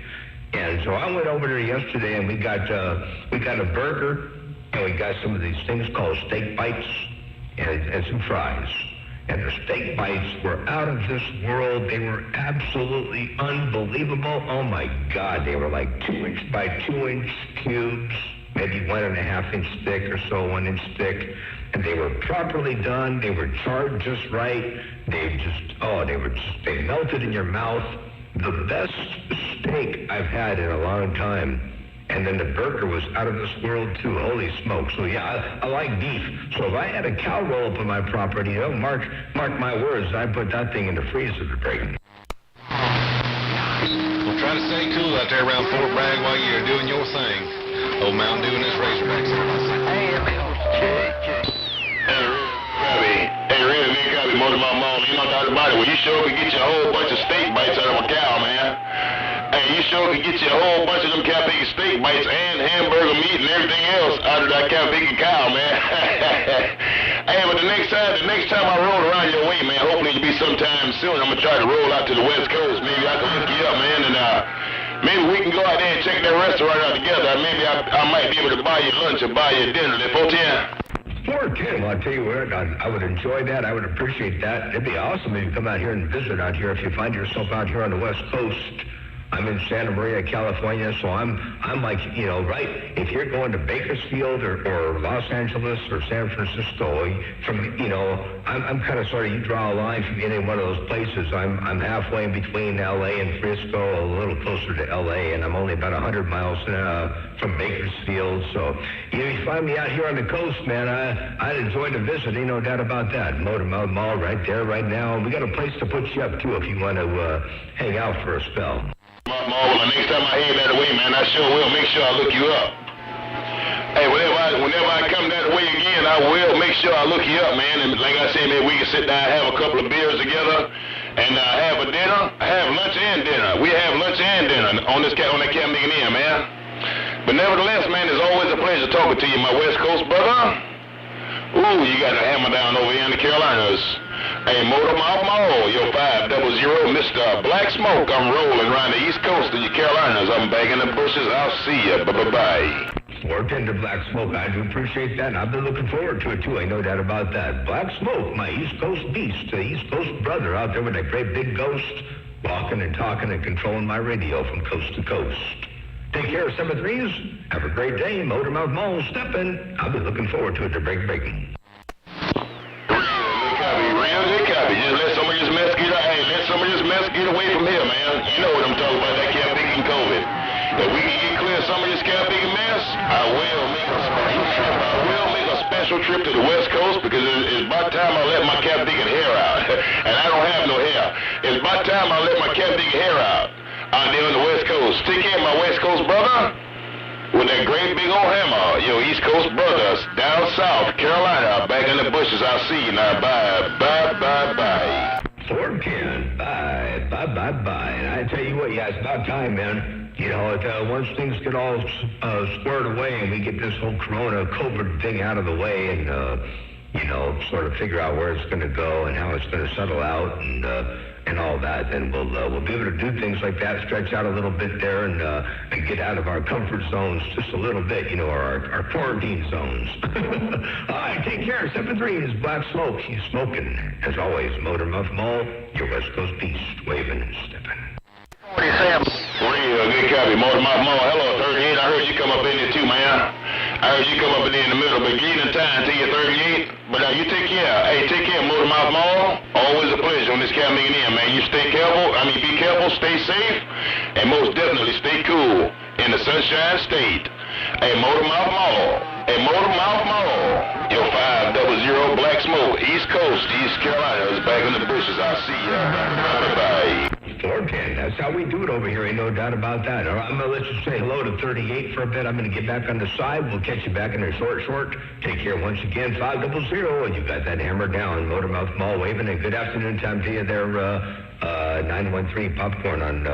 And so I went over there yesterday, and we got a burger, And we got some of these things called steak bites and some fries. And the steak bites were out of this world. They were absolutely unbelievable. Oh, my God. They were like 2-inch by 2-inch cubes, maybe 1.5-inch thick or so, 1-inch thick. And they were properly done. They were charred just right. They melted in your mouth. The best steak I've had in a long time. And then the burger was out of this world, too. Holy smoke. So, yeah, I like beef. So if I had a cow roll up on my property, you know, mark my words, I'd put that thing in the freezer to break. Well, try to stay cool out there around Fort Bragg while you're doing your thing. Old Mountain Dew and his Razorbacks. Hey, really, big copy, Motor Mouth Mall. You know nothing about it. Well, you sure could get you a whole bunch of steak bites out of a cow, man. Hey, you sure could get you a whole bunch of them Kapika steak bites and hamburger meat and everything else out of that Kapika cow, man. Hey, but the next time I roll around your way, man, hopefully it'll be sometime soon. I'm gonna try to roll out to the West Coast. Maybe I can hook you up, man, and maybe we can go out there and check that restaurant out together. Maybe I might be able to buy you lunch or buy you dinner. 410. 410, well, I'll tell you what, I would enjoy that. I would appreciate that. It'd be awesome if you come out here and visit out here if you find yourself out here on the West Coast. I'm in Santa Maria, California, so I'm like, you know, right, if you're going to Bakersfield or Los Angeles or San Francisco, I'm kind of sort of, you draw a line from any one of those places. I'm halfway in between L.A. and Frisco, a little closer to L.A., and I'm only about 100 miles from Bakersfield. So, you know, you find me out here on the coast, man, I'd enjoy to visit, ain't no doubt about that. Motor Mouth Mall right there, right now. We got a place to put you up, too, if you want to hang out for a spell. Well, the next time I head that way, man, I sure will make sure I look you up. Hey, whenever I come that way again, I will make sure I look you up, man. And like I said, maybe we can sit down and have a couple of beers together and have a dinner, have lunch and dinner. We have lunch and dinner on that Camp Nigga Inn, man. But nevertheless, man, it's always a pleasure talking to you, my West Coast brother. Ooh, you got a hammer down over here in the Carolinas. Hey, Motor Mouth Mall, your 500, Mr. Black Smoke. I'm rolling around the East Coast of the Carolinas. I'm back in the bushes. I'll see you. Bye-bye. 410 to Black Smoke. I do appreciate that, and I've been looking forward to it, too. I no doubt about that. Black Smoke, my East Coast beast, the East Coast brother out there with a great big ghost, walking and talking and controlling my radio from coast to coast. Take care, 7-3s. Have a great day. Motor Mouth Mall, stepping. I'll be looking forward to it to breaking. Just let some of this mess get away from here, man. You know what I'm talking about, that Kapika and COVID. If we can get clear some of this Kapika mess, I will make a special trip to the West Coast because it's about time I let my Kapika hair out. And I don't have no hair. It's about time I let my Kapika hair out there on the West Coast. Take care, my West Coast brother. With that great big old hammer, your East Coast brothers down south, Carolina, back in the bushes. I'll see you now. Bye. 410. Bye. And I tell you what, yeah, it's about time, man. You know, once things get all squared away and we get this whole Corona COVID thing out of the way and, you know, sort of figure out where it's going to go and how it's going to settle out and all that, then we'll be able to do things like that, stretch out a little bit there and get out of our comfort zones just a little bit, you know, our quarantine zones. All right, take care. 7-3 Black Smoke. He's smoking. As always, Motor Mouth Mall, your West Coast beast, waving and stepping. 47. Real good copy, Motor Mouth Mall. Hello, 38. I heard you come up in there too, man. I heard you come up in there in the middle, but get in time till you're 38. But you take care. Hey, take care, Motor Mouth Mall. Always a pleasure on this Camp Nigga Inn, man. You stay careful. Be careful, stay safe, and most definitely stay cool in the Sunshine State. Hey, Motor Mouth Mall. Hey, Motor Mouth Mall. Your 500 Black Smoke, East Coast, East Carolina, is back in the bushes. I'll see ya. Bye-bye. 410. That's how we do it over here. Ain't no doubt about that. All right, I'm going to let you say hello to 38 for a bit. I'm going to get back on the side. We'll catch you back in a short. Take care once again. 500. And you got that hammer down. Motor Mouth Mall waving. And good afternoon time to you there, 913 Popcorn on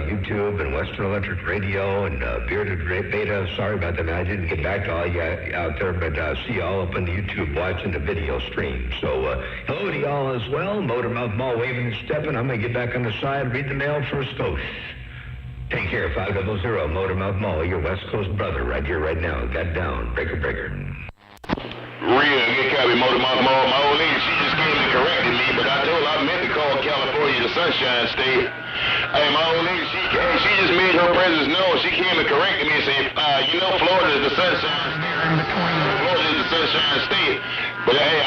YouTube and Western Electric Radio and Bearded Beta. Sorry about that, man. I didn't get back to all you out there, but see you all up on the YouTube watching the video stream. So hello to y'all as well. Motor Mouth Mall waving and stepping. I'm going to get back on the side, read the mail first. Take care, 500 Motormouth Mall, your West Coast brother, right here, right now. Got down. Breaker. Real good copy, Motormouth Mall. My old lady, she just came and corrected me, but I told her I meant to call California the Sunshine State. Hey, my old lady, she just made her presence known. She came and corrected me and said, Florida is the Sunshine State. Florida is the Sunshine State. But hey,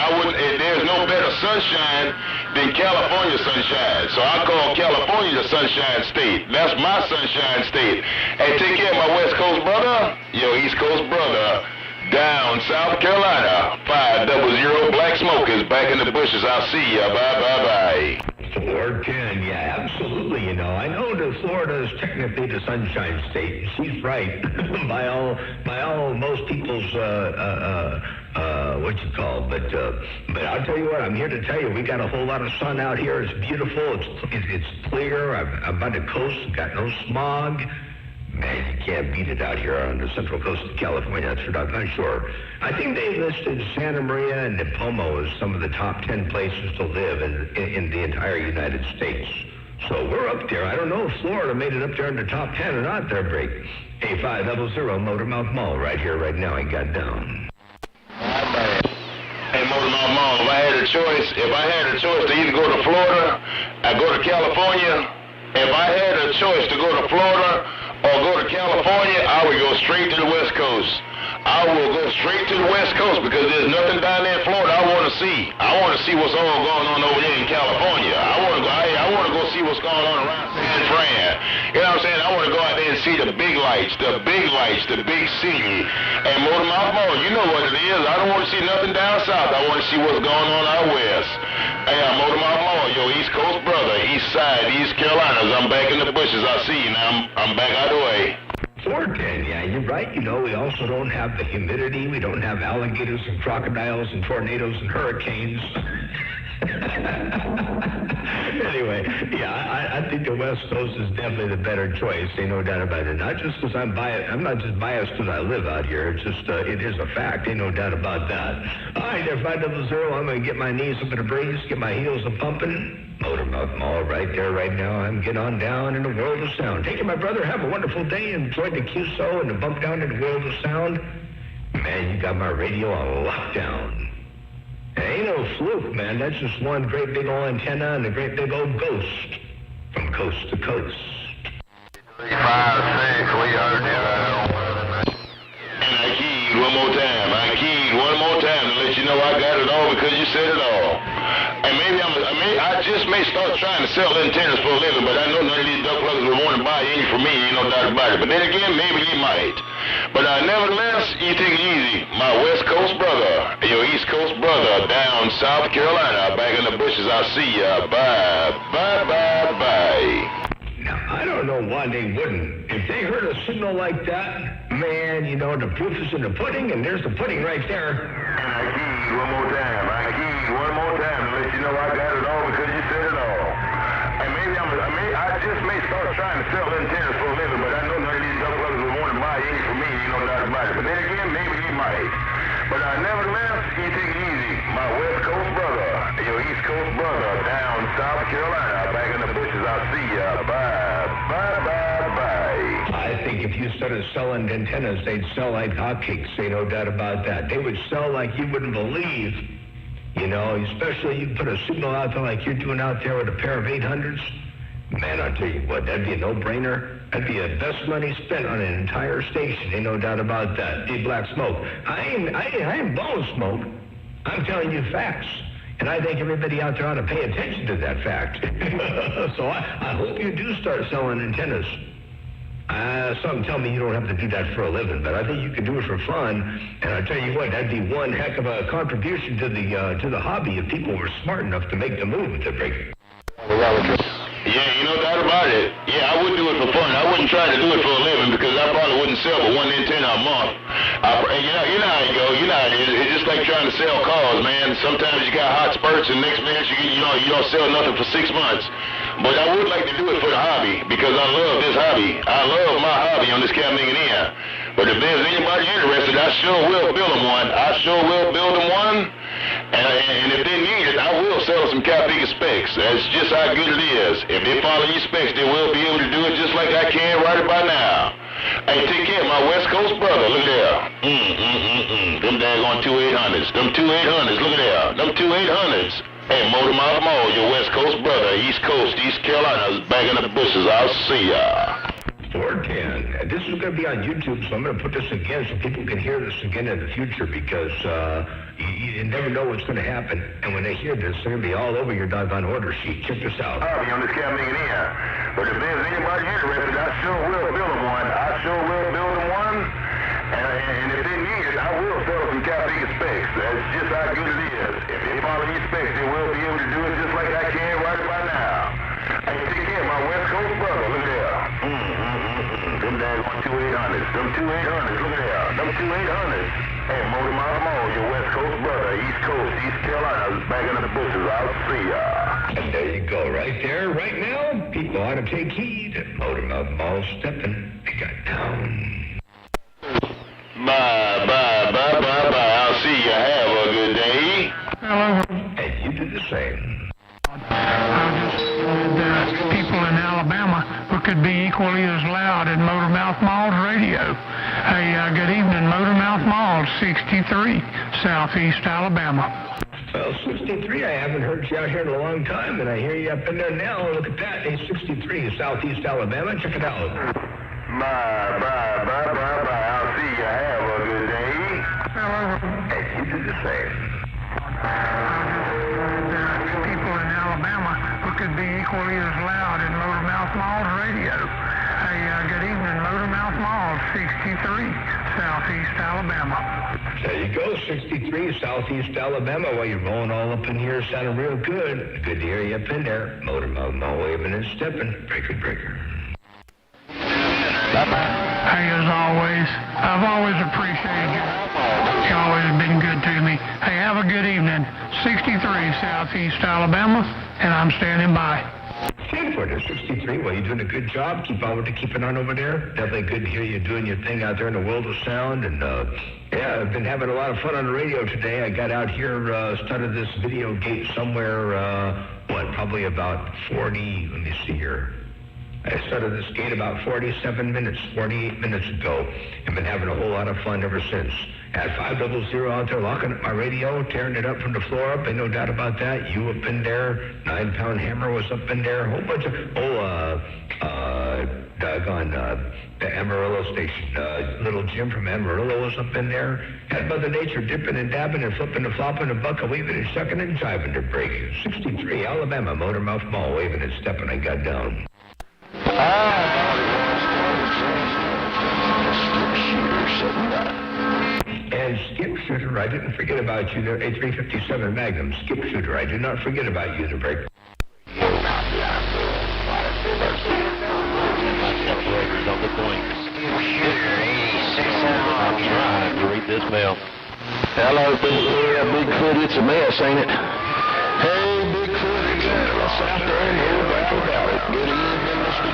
there's no better sunshine than California sunshine. So I call California the Sunshine State. That's my Sunshine State. Hey, take care of my West Coast brother, your East Coast brother. Down South Carolina, 500 Black Smokers back in the bushes. I'll see ya. Bye. 410, yeah, absolutely. I know that Florida is technically the Sunshine State. She's right. by all most people's but I'll tell you what, I'm here to tell you, we got a whole lot of sun out here. It's beautiful. It's clear. I'm by the coast. Got no smog. Man, you can't beat it out here on the central coast of California. That's for I'm sure. I think they listed Santa Maria and Nipomo as some of the top 10 places to live in the entire United States. So we're up there. I don't know if Florida made it up there in the top 10 or not there, Break. A500 Motormouth Mall right here, right now. I got down. Hey, Motormouth Mall, if I had a choice to either go to Florida or go to California, if I had a choice to go to Florida or go to California, I would go straight to the West Coast. I will go straight to the West Coast because there's nothing down there in Florida I want to see. I want to see what's all going on over there in California. I want to go see what's going on around San Fran. You know what I'm saying? I want to go out there and see the big lights, the big city. And Motormouth Mall, you know what it is. I don't want to see nothing down south. I want to see what's going on out west. Hey, I'm Motormouth Mall, your East Coast brother, East Side, East Carolinas. I'm back in the bushes. I see you now. I'm back out of the way. 410, yeah, you're right. We also don't have the humidity. We don't have alligators and crocodiles and tornadoes and hurricanes. Anyway, yeah, I think the West Coast is definitely the better choice. Ain't no doubt about it. Not just because I'm biased. I'm not just biased because I live out here. It's just, it is a fact. Ain't no doubt about that. All right, there, 500. I'm going to get my knees up in the breeze, get my heels a pumping. Motormouth Mall right there, right now. I'm getting on down in the world of sound. Take care, my brother. Have a wonderful day. Enjoy the QSO and the bump down in the world of sound. Man, you got my radio on lockdown. It ain't no fluke, man. That's just one great big old antenna and a great big old ghost from coast to coast. 356, we heard you. And I keyed one more time. To let you know I got it all because you said it all. And I just may start trying to sell antennas for a living, but I know none of these duck pluggers will want to buy any from me. Ain't no doubt about it. But then again, maybe you might. But nevertheless, you take it easy. My West Coast brother, your East Coast brother, down South Carolina, back in the bushes. I'll see ya. Bye. Now, I don't know why they wouldn't. If they heard a signal like that, man, the proof is in the pudding, and there's the pudding right there. And I keyed one more time to let you know I got it all because you said it all. And I just may start trying to sell antennas for a living, but I know none of these duck pluggers will want to buy any from me. Ain't no doubt about it. But then again, maybe you might. But nevertheless, you take it easy. My West Coast brother, your East Coast brother, down South Carolina, back in the bushes. I'll see ya. Bye. I think if you started selling antennas, they'd sell like hotcakes. Ain't no doubt about that. They would sell like you wouldn't believe. Especially you put a signal out there like you're doing out there with a pair of 800s. Man, I'll tell you what, that'd be a no-brainer. That'd be the best money spent on an entire station. Ain't no doubt about that. Big Black Smoke. I ain't blowing smoke. I'm telling you facts. And I think everybody out there ought to pay attention to that fact. So I hope you do start selling antennas. Some tell me you don't have to do that for a living, but I think you can do it for fun. And I tell you what, that'd be one heck of a contribution to the hobby if people were smart enough to make the move with the break. Yeah, no doubt about it. Yeah, I would do it for fun. I wouldn't try to do it for a living because I probably wouldn't sell but one antenna a month. You know how it goes. You know how it is. It's just like trying to sell cars, man. Sometimes you got hot spurts, and next minute you don't sell nothing for 6 months. But I would like to do it for the hobby because I love this hobby. I love my hobby on this Cap Millionaire. But if there's anybody interested, I sure will build them one. And if they need it, I will sell some Cap Bigger specs. specs. That's just how good it is. If they follow your specs, they will be able to do it just like I can right about now. Hey, take care of my West Coast brother. Look there. Them daggone 2800s. Them 2800s. Look there. Them 2800s. Hey, Motormouth Mall, your West Coast brother, East Coast, East Carolina, back in the bushes. I'll see ya. 410. This is going to be on YouTube, so I'm going to put this again so people can hear this again in the future because you never know what's going to happen. And when they hear this, they're going to be all over your doggone order sheet. Check this out. I'm just coming in here. But if there's anybody interested, I sure will build them one. I sure will build them one. And if they need it, I will sell some Cappy specs. That's just how good it is. If they follow these specs, they will be able to do it just like I can right about now. Hey, take care of my West Coast brother. Look there. Them daggone 2800s. Them 2800s. Look there. Them 2800s. Hey, Motormouth Mall, your West Coast brother, East Coast, East Carolina, back in the bushes. I'll see ya. And there you go, right there, right now. People ought to take heed. Motormouth Mall stepping. They got down. Bye. I'll see you. Have a good day. Hello. And you do the same. People in Alabama who could be equally as loud at Motormouth Mall's radio. Hey, good evening, Motormouth Mall, 63, Southeast Alabama. Well, 63, I haven't heard you out here in a long time, and I hear you up in there now. Look at that. Hey, 63, Southeast Alabama. Check it out. Bye. I'll see you. Have a good day. Hello. And you do the same. People in Alabama who could be equally as loud at Motormouth Mall's radio. Hey, good evening, Motormouth Mall, 63, Southeast Alabama. There you go, 63, Southeast Alabama. While you're rolling all up in here, sounding real good. Good to hear you up in there. Motormouth Mall waving and stepping. Breaker. Hey, as always, I've always appreciated you. You've always been good to me. Hey, have a good evening. 63, Southeast Alabama, and I'm standing by. Stanford is 63. Well, you're doing a good job. Keep on with it. Keep it on over there. Definitely good to hear you doing your thing out there in the world of sound. And, yeah, I've been having a lot of fun on the radio today. I got out here, started this video gate somewhere, probably about 40, let me see here. I started this gate about 48 minutes ago, and been having a whole lot of fun ever since. At 500 out there, locking up my radio, tearing it up from the floor up, ain't no doubt about that. You up in there, 9-pound hammer was up in there, a whole bunch of, the Amarillo station, little Jim from Amarillo was up in there. Had Mother Nature dipping and dabbing and flipping and flopping and bucking, weaving and shucking and jiving to break. 63, Alabama, Motormouth Mall, waving and stepping, I got down. And Skip Shooter, I didn't forget about you there. A357 Magnum, Skip Shooter, I did not forget about you, the break. Read this mail. Hello, Bigfoot. It's a mess, ain't it? Hey, Bigfoot, it's Atlas out there in here. Good evening, Mr.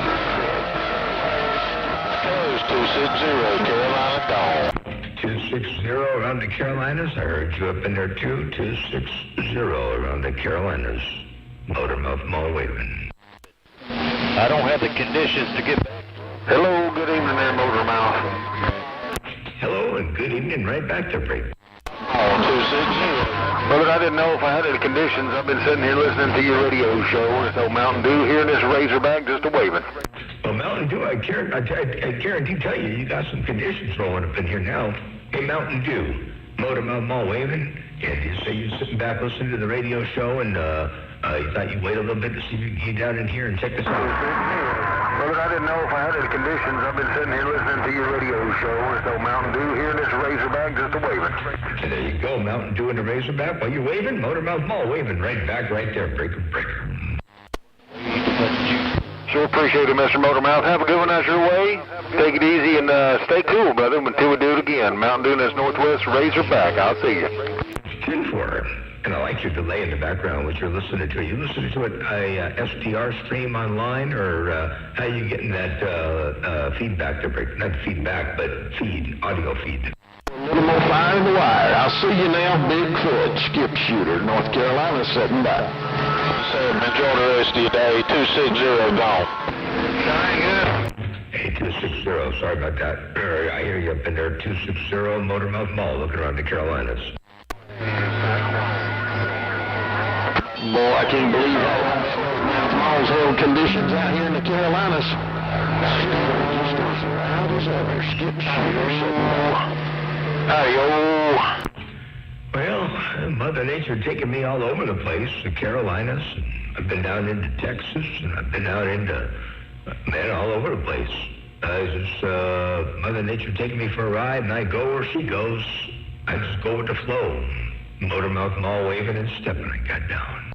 Coast 260, Carolina Dawn. 260 around the Carolinas. I heard you up in there too. 260 around the Carolinas. Motormouth Mall waving. I don't have the conditions to get back. Hello, good evening there, Motormouth. Hello and good evening. Right back to break. 260. Brother, I didn't know if I had any conditions. I've been sitting here listening to your radio show. There's no Mountain Dew here in this Razorback, just a waving. Well, Mountain Dew, I guarantee tell you, you got some conditions rolling up in here now. Hey, Mountain Dew, Motormouth Mall waving. And you say you're sitting back listening to the radio show, and you thought you'd wait a little bit to see if you could get down in here and check this out. Brother, I didn't know if I had any conditions. I've been sitting here listening to your radio show. There's no Mountain Dew here in this Razorback, just a waving. And there you go, Mountain Dew in the Razorback. While you're waving, Motormouth Mall waving right back, right there. Breaker. Sure appreciate it, Mr. Motormouth. Have a good one out your way. Take it easy and stay cool, brother, until we do it again. Mountain Dew in this Northwest Razorback. I'll see you. 10-4. And I like your delay in the background, what you're listening to. You listening to it SDR stream online, or how you getting that feedback to break? Not feedback, but feed, audio feed. A little more Fire the wire. I'll see you now, Bigfoot, skip shooter, North Carolina, sitting by. Enjoy the rest of your day. 260 gone. Shine good. Hey, 260, sorry about that. I hear you up in there, 260 Motormouth Mall, looking around the Carolinas. Boy, I can't believe how long that Motormouth Mall's held conditions out here in the Carolinas. Just as loud as ever, skip shooter, sitting by. Hey-o. Well, Mother Nature taking me all over the place, the Carolinas, and I've been down into Texas, and I've been out into, man, all over the place. It's just Mother Nature taking me for a ride, and I go where she goes. I just go with the flow. Motormouth Mall waving and stepping, I got down.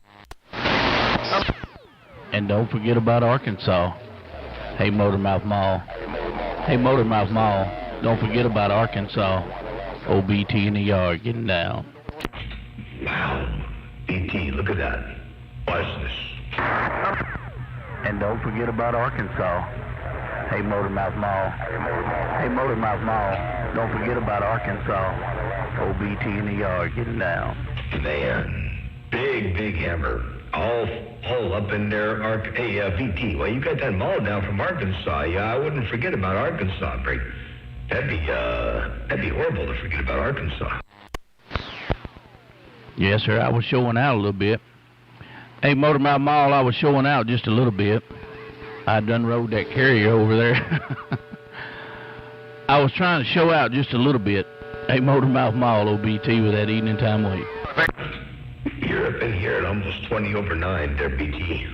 And don't forget about Arkansas. Hey, Motormouth Mall. Hey, Motormouth Mall. Don't forget about Arkansas. Old BT in the yard getting down. Wow. BT, look at that. Watch this. And don't forget about Arkansas. Hey, Motormouth Mall. Hey, Motormouth Mall. Don't forget about Arkansas. Old BT in the yard getting down. Man, big hammer. All up in there. Hey, BT, well, you got that mall down from Arkansas. Yeah, I wouldn't forget about Arkansas, Break. That'd be horrible to forget about Arkansas. Yes, sir, I was showing out a little bit. Hey, Motormouth Mall, I was showing out just a little bit. I done rode that carrier over there. I was trying to show out just a little bit. Hey, Motormouth Mall, OBT with that evening time wait. You're up in here at almost 20 over 9 there, BT.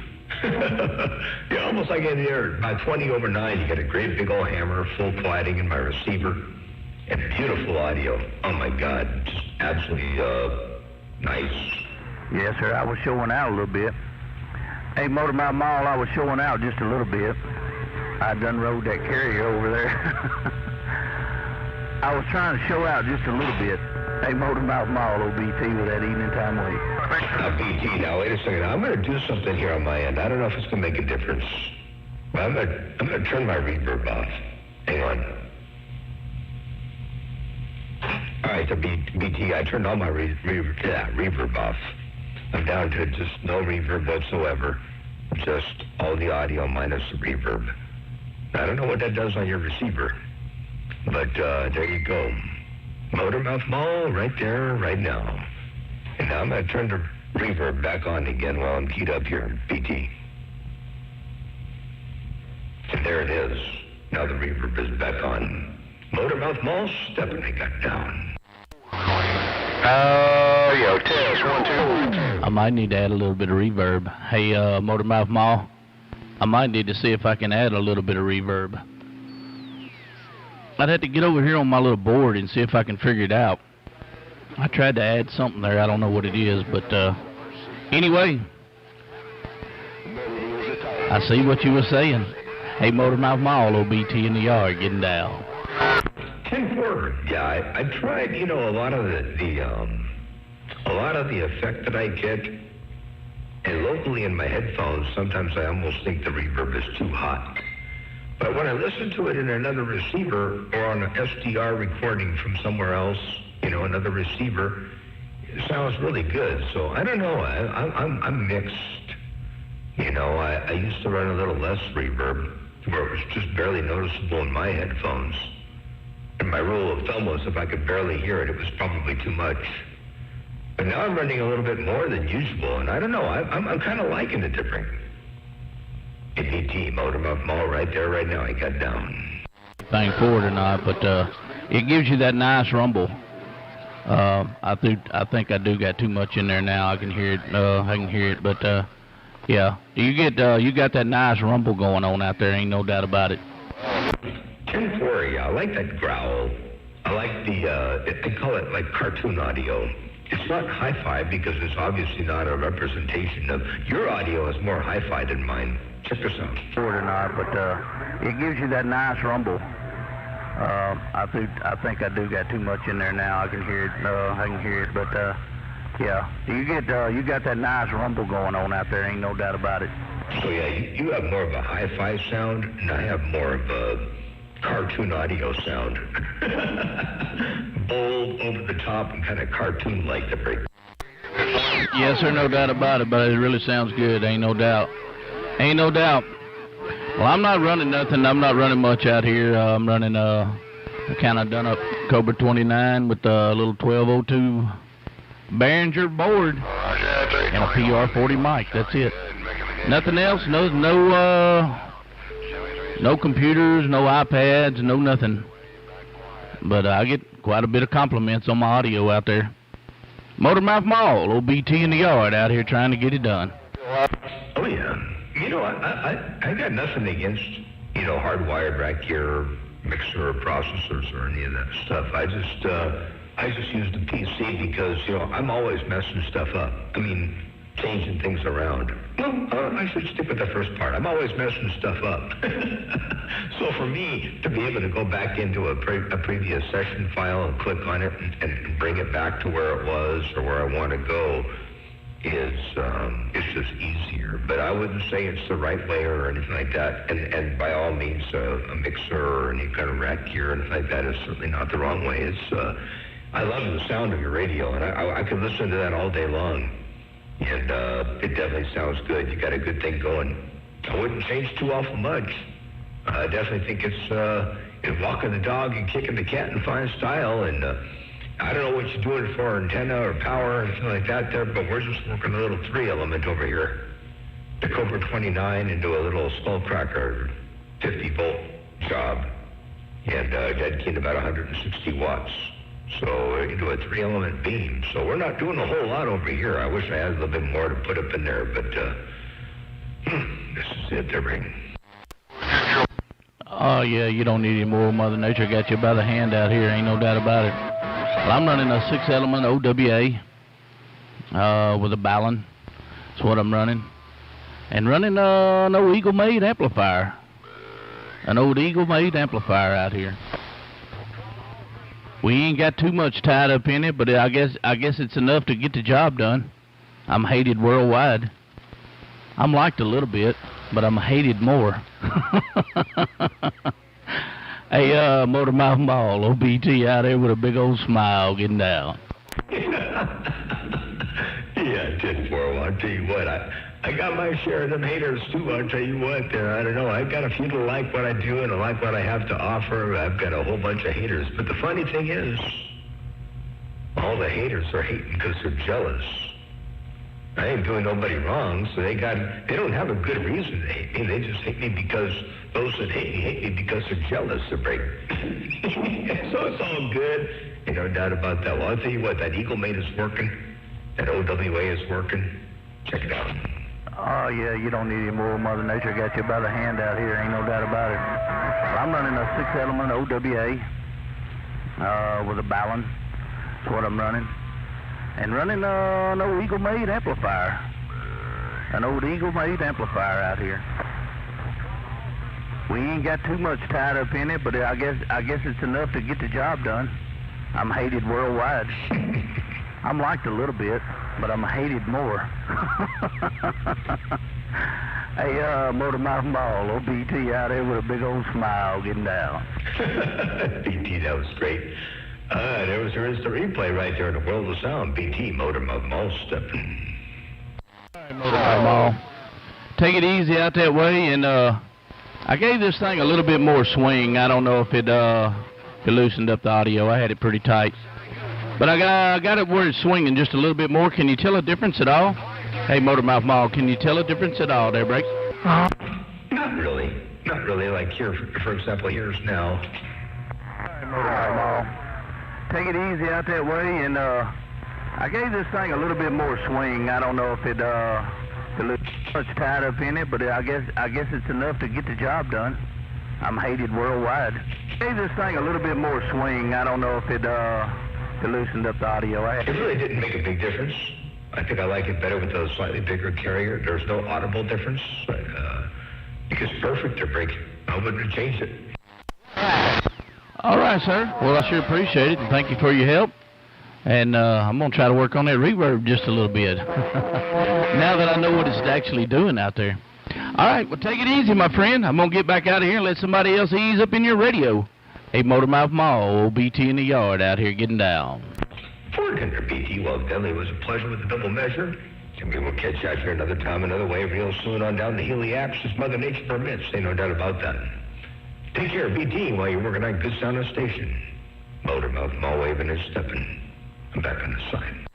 You're almost like in here about 20 over 9. You got a great big old hammer, full quieting in my receiver, and beautiful audio. Oh, my God. Just absolutely nice. Yes, sir, I was showing out a little bit. Hey, Motormouth Mall, I was showing out just a little bit. I done rode that carrier over there. I was trying to show out just a little bit. Hey, Motormouth Mall, OBT with that evening time wait. Now, BT, now, wait a second. I'm going to do something here on my end. I don't know if it's going to make a difference. But I'm going to turn my reverb off. Hang on. All right, so BT, I turned all my reverb off. I'm down to just no reverb whatsoever. Just all the audio minus the reverb. I don't know what that does on your receiver. But there you go. Motormouth Mall right there, right now. And now I'm going to turn the reverb back on again while I'm keyed up here, BT. And there it is. Now the reverb is back on. Motormouth Mall, stepping, I got down. Yo, test, 1, 2. I might need to add a little bit of reverb. Hey, Motormouth Mall, I might need to see if I can add a little bit of reverb. I'd have to get over here on my little board and see if I can figure it out. I tried to add something there. I don't know what it is, but anyway, I see what you were saying. Hey, Motormouth Mall, OBT in the yard getting down. 10-4. Yeah, I tried, you know, a lot of the effect that I get, and locally in my headphones, sometimes I almost think the reverb is too hot. But when I listen to it in another receiver or on an SDR recording from somewhere else, you know, another receiver, it sounds really good. So I don't know. I'm mixed. You know, I used to run a little less reverb where it was just barely noticeable in my headphones. And my rule of thumb was if I could barely hear it, it was probably too much. But now I'm running a little bit more than usual, and I don't know. I'm kind of liking it different. APT, Motormouth Mall right there, right now. I got down. Thing forward or not, but it gives you that nice rumble. I think I do got too much in there now. I can hear it. But yeah, you got that nice rumble going on out there. Ain't no doubt about it. 10-4, yeah, I like that growl. I like they call it like cartoon audio. It's not hi-fi because it's obviously not a representation of your audio is more hi-fi than mine. Check this out. Forward or not, but it gives you that nice rumble. I think I do got too much in there now. I can hear it. But yeah, you got that nice rumble going on out there. Ain't no doubt about it. So yeah, you have more of a hi-fi sound, and I have more of a cartoon audio sound. Bold, over the top, and kind of cartoon-like to break. Yes, sir, no doubt about it, but it really sounds good. Ain't no doubt. Ain't no doubt. Well, I'm not running nothing. I'm not running much out here. I'm running a kind of done up Cobra 29 with a little 1202 Behringer board and a PR40 mic. That's it. Nothing else. No computers, no iPads, no nothing. But I get quite a bit of compliments on my audio out there. Motormouth Mall, OBT in the yard out here trying to get it done. Oh, yeah. You know, I got nothing against, hardwired rack gear, mixer, processors, or any of that stuff. I just use the PC because, I'm always messing stuff up. I mean, changing things around. I should stick with the first part. I'm always messing stuff up. So for me, to be able to go back into a previous session file and click on it and bring it back to where it was or where I want to go is it's just easier. But I wouldn't say it's the right way or anything like that. And by all means, a mixer or any kind of rack gear or anything like that is certainly not the wrong way. It's I love the sound of your radio, and I could listen to that all day long. And it definitely sounds good. You got a good thing going. I wouldn't change too awful much. I definitely think it's walking the dog and kicking the cat in fine style. And I don't know what you're doing for antenna or power or anything like that there, but we're just working a little 3-element over here. The Cobra 29 into a little Skullcracker 50-volt job. And dead key about 160 watts. So into a 3-element beam. So we're not doing a whole lot over here. I wish I had a little bit more to put up in there, but this is it, they're bringing. Oh, yeah, you don't need any more. Mother Nature got you by the hand out here. Ain't no doubt about it. Well, I'm running a 6-element OWA with a Ballon. That's what I'm running. And running an old Eagle-made amplifier. An old Eagle-made amplifier out here. We ain't got too much tied up in it, but I guess it's enough to get the job done. I'm hated worldwide. I'm liked a little bit, but I'm hated more. Hey, Motormouth Mall, OBT out there with a big old smile getting down. Yeah, 10-4. I'll tell you what, I got my share of them haters, too. I'll tell you what, I don't know. I've got a few that like what I do and like what I have to offer. I've got a whole bunch of haters. But the funny thing is, all the haters are hating because they're jealous. I ain't doing nobody wrong, so they don't have a good reason to hate me. They just hate me because those that hate me because they're jealous. They're break. So it's all good. Ain't no doubt about that. Well, I'll tell you what, that Eagle-mate is working. That OWA is working. Check it out. Oh, yeah, you don't need any more. Mother Nature got you by the hand out here. Ain't no doubt about it. I'm running a 6-element OWA with a Ballon. That's what I'm running. And running an old Eagle-made amplifier. An old Eagle-made amplifier out here. We ain't got too much tied up in it, but I guess it's enough to get the job done. I'm hated worldwide. I'm liked a little bit, but I'm hated more. Hey, Motormouth Mall, OBT out there with a big old smile getting down. BT, that was great. There was the replay right there in the world of sound. BT, Motormouth Mall stepping. Motormouth Mall. Take it easy out that way, and I gave this thing a little bit more swing. I don't know if it loosened up the audio. I had it pretty tight. But I got it where it's swinging just a little bit more. Can you tell a difference at all? Hey, Motormouth Mall, can you tell a difference at all there, Break? Not really. Not really. Like here, for example, here's now. Hey, Motormouth Mall. Take it easy out that way, and I gave this thing a little bit more swing. I don't know if it looks much tied up in it, but I guess it's enough to get the job done. I'm hated worldwide. Gave this thing a little bit more swing. I don't know if it loosened up the audio. It really didn't make a big difference. I think I like it better with a slightly bigger carrier. There's no audible difference. I think it's perfect to break. I wouldn't have changed it. All right, sir. Well, I sure appreciate it, and thank you for your help. And I'm going to try to work on that reverb just a little bit. Now that I know what it's actually doing out there. All right, well, take it easy, my friend. I'm going to get back out of here and let somebody else ease up in your radio. Hey, Motormouth Mall, old BT in the yard out here getting down. Ford Hunter BT, well, Dudley, it was a pleasure with the double measure. And we will catch you out here another time, another way, real soon on down the Healy apps as Mother Nature permits. Ain't no doubt about that. Take care, BT, while you're working on good sound on station. Motormouth Mall waving and stepping. I'm back on the sign.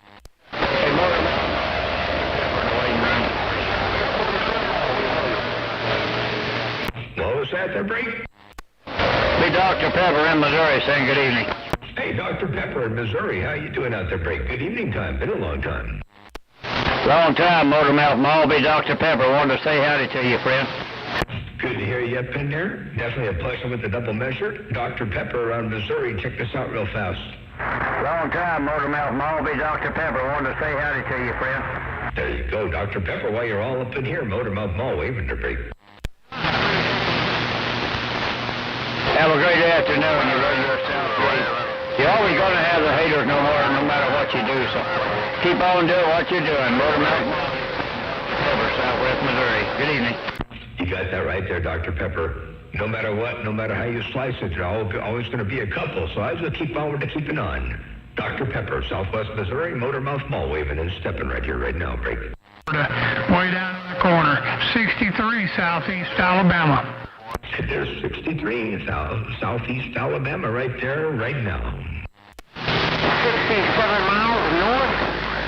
Hey, Motormouth. What was that there, Break? Be Dr. Pepper in Missouri saying good evening. Hey, Dr. Pepper in Missouri, how you doing out there, Break? Good evening time. Been a long time. Long time, Motormouth Mall. Be Dr. Pepper. Wanted to say howdy to you, friend. Good to hear you up in there. Definitely a pleasure with the double measure. Dr. Pepper around Missouri. Check this out real fast. Long time, Motormouth Mall. Be Dr. Pepper. Wanted to say howdy to you, friend. There you go, Dr. Pepper, while you're all up in here. Motormouth Mall waving to Break. Have a great afternoon. You run yourself great. You're always going to have the haters no matter what you do. So keep on doing what you're doing. Motormouth Mall, Pepper, Southwest Missouri. Good evening. You got that right there, Dr. Pepper. No matter what, no matter how you slice it, there's always going to be a couple. So I just keep on keeping on. Dr. Pepper, Southwest Missouri, Motormouth Mall waving and stepping right here, right now. Break. Way down in the corner, 63 Southeast Alabama. There's 63 Southeast Alabama right there, right now. 67 miles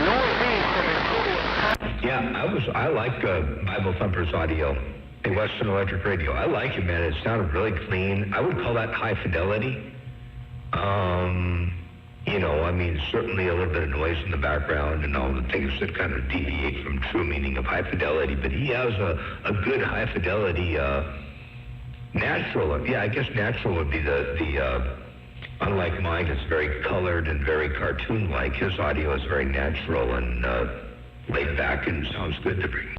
northeast. Yeah, I like Bible Thumpers audio and Western Electric Radio. I like it, man. It sounded really clean. I would call that high fidelity. You know, I mean, certainly a little bit of noise in the background and all the things that kind of deviate from true meaning of high fidelity. But he has a good high fidelity natural. Yeah, I guess natural would be the unlike mine, it's very colored and very cartoon-like. His audio is very natural and laid back and sounds good to bring.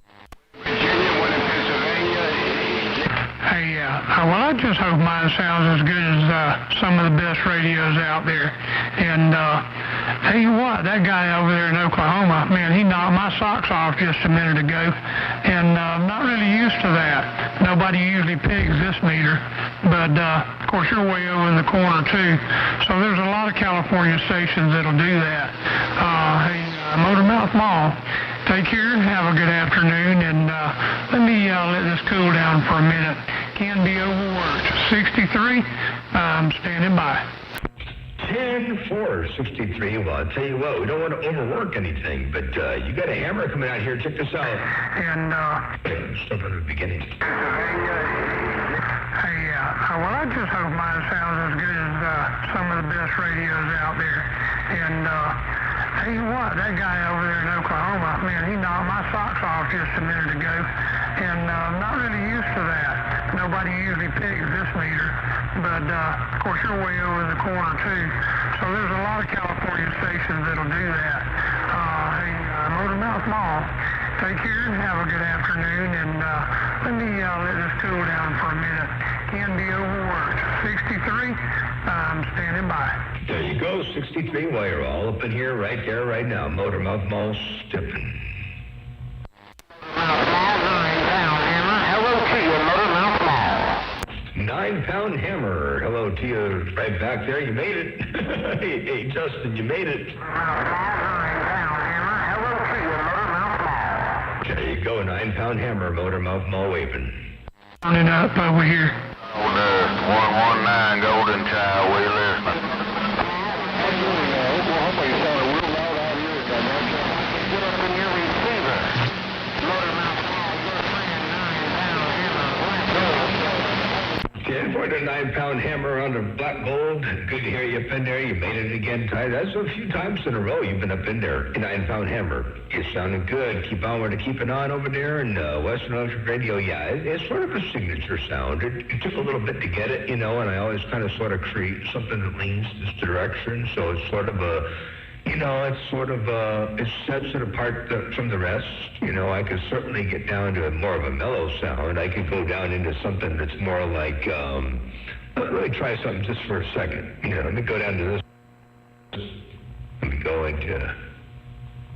Hey, well, I just hope mine sounds as good as some of the best radios out there. And tell you what, that guy over there in Oklahoma, man, he knocked my socks off just a minute ago. And I'm not really used to that. Nobody usually pegs this meter. But, of course, you're way over in the corner, too. So there's a lot of California stations that'll do that. Hey, Motormouth Mall, take care, have a good afternoon, and let me let this cool down for a minute. Can be overworked. 63, I'm standing by. 10-4, 63. Well, I'll tell you what, we don't want to overwork anything, but you got a hammer coming out here. Check this out. And, start from the beginning. hey, well, I just hope mine sounds as good as some of the best radios out there. And, tell you what, that guy over there in Oklahoma, man, he knocked my socks off just a minute ago. And I'm not really used to that. Nobody usually pegs this meter. But, of course, you're way over in the corner, too. So there's a lot of California stations that'll do that. Hey, Motormouth Mall, take care and have a good afternoon. And let me let this cool down for a minute. Can be overworked. 63, I'm standing by. There you go, 63 while you're all up in here, right there, right now. Motormouth Mall stepping. Hello to you, Motormouth Mall. 9-pound hammer. Hello to you right back there. You made it. hey, Justin, you made it. Hello to you, Motormouth Mall. There you go, 9-pound hammer, Motormouth Mall waving. Running up over here. 119 Golden Child, we listening. Oklahoma, you saw a real loud out here. Get up in your receiver. Motormouth Mall, your friend, 9-pound hammer, black gold. 10 for the 9-pound hammer on the black gold. Good to hear you up in there. You made it again, Ty. That's a few times in a row you've been up in there. 9-pound hammer. You're sounding good. Keep on with it. Keep it on over there. And Western Electric Radio, yeah, it's sort of a signature sound. It took a little bit to get it, you know, and I always kind of sort of create something that leans this direction. So it's sort of a, you know, it sets it apart from the rest. You know, I could certainly get down to more of a mellow sound. I could go down into something that's more like, let me try something just for a second. You know, let me go down to this. Let me go into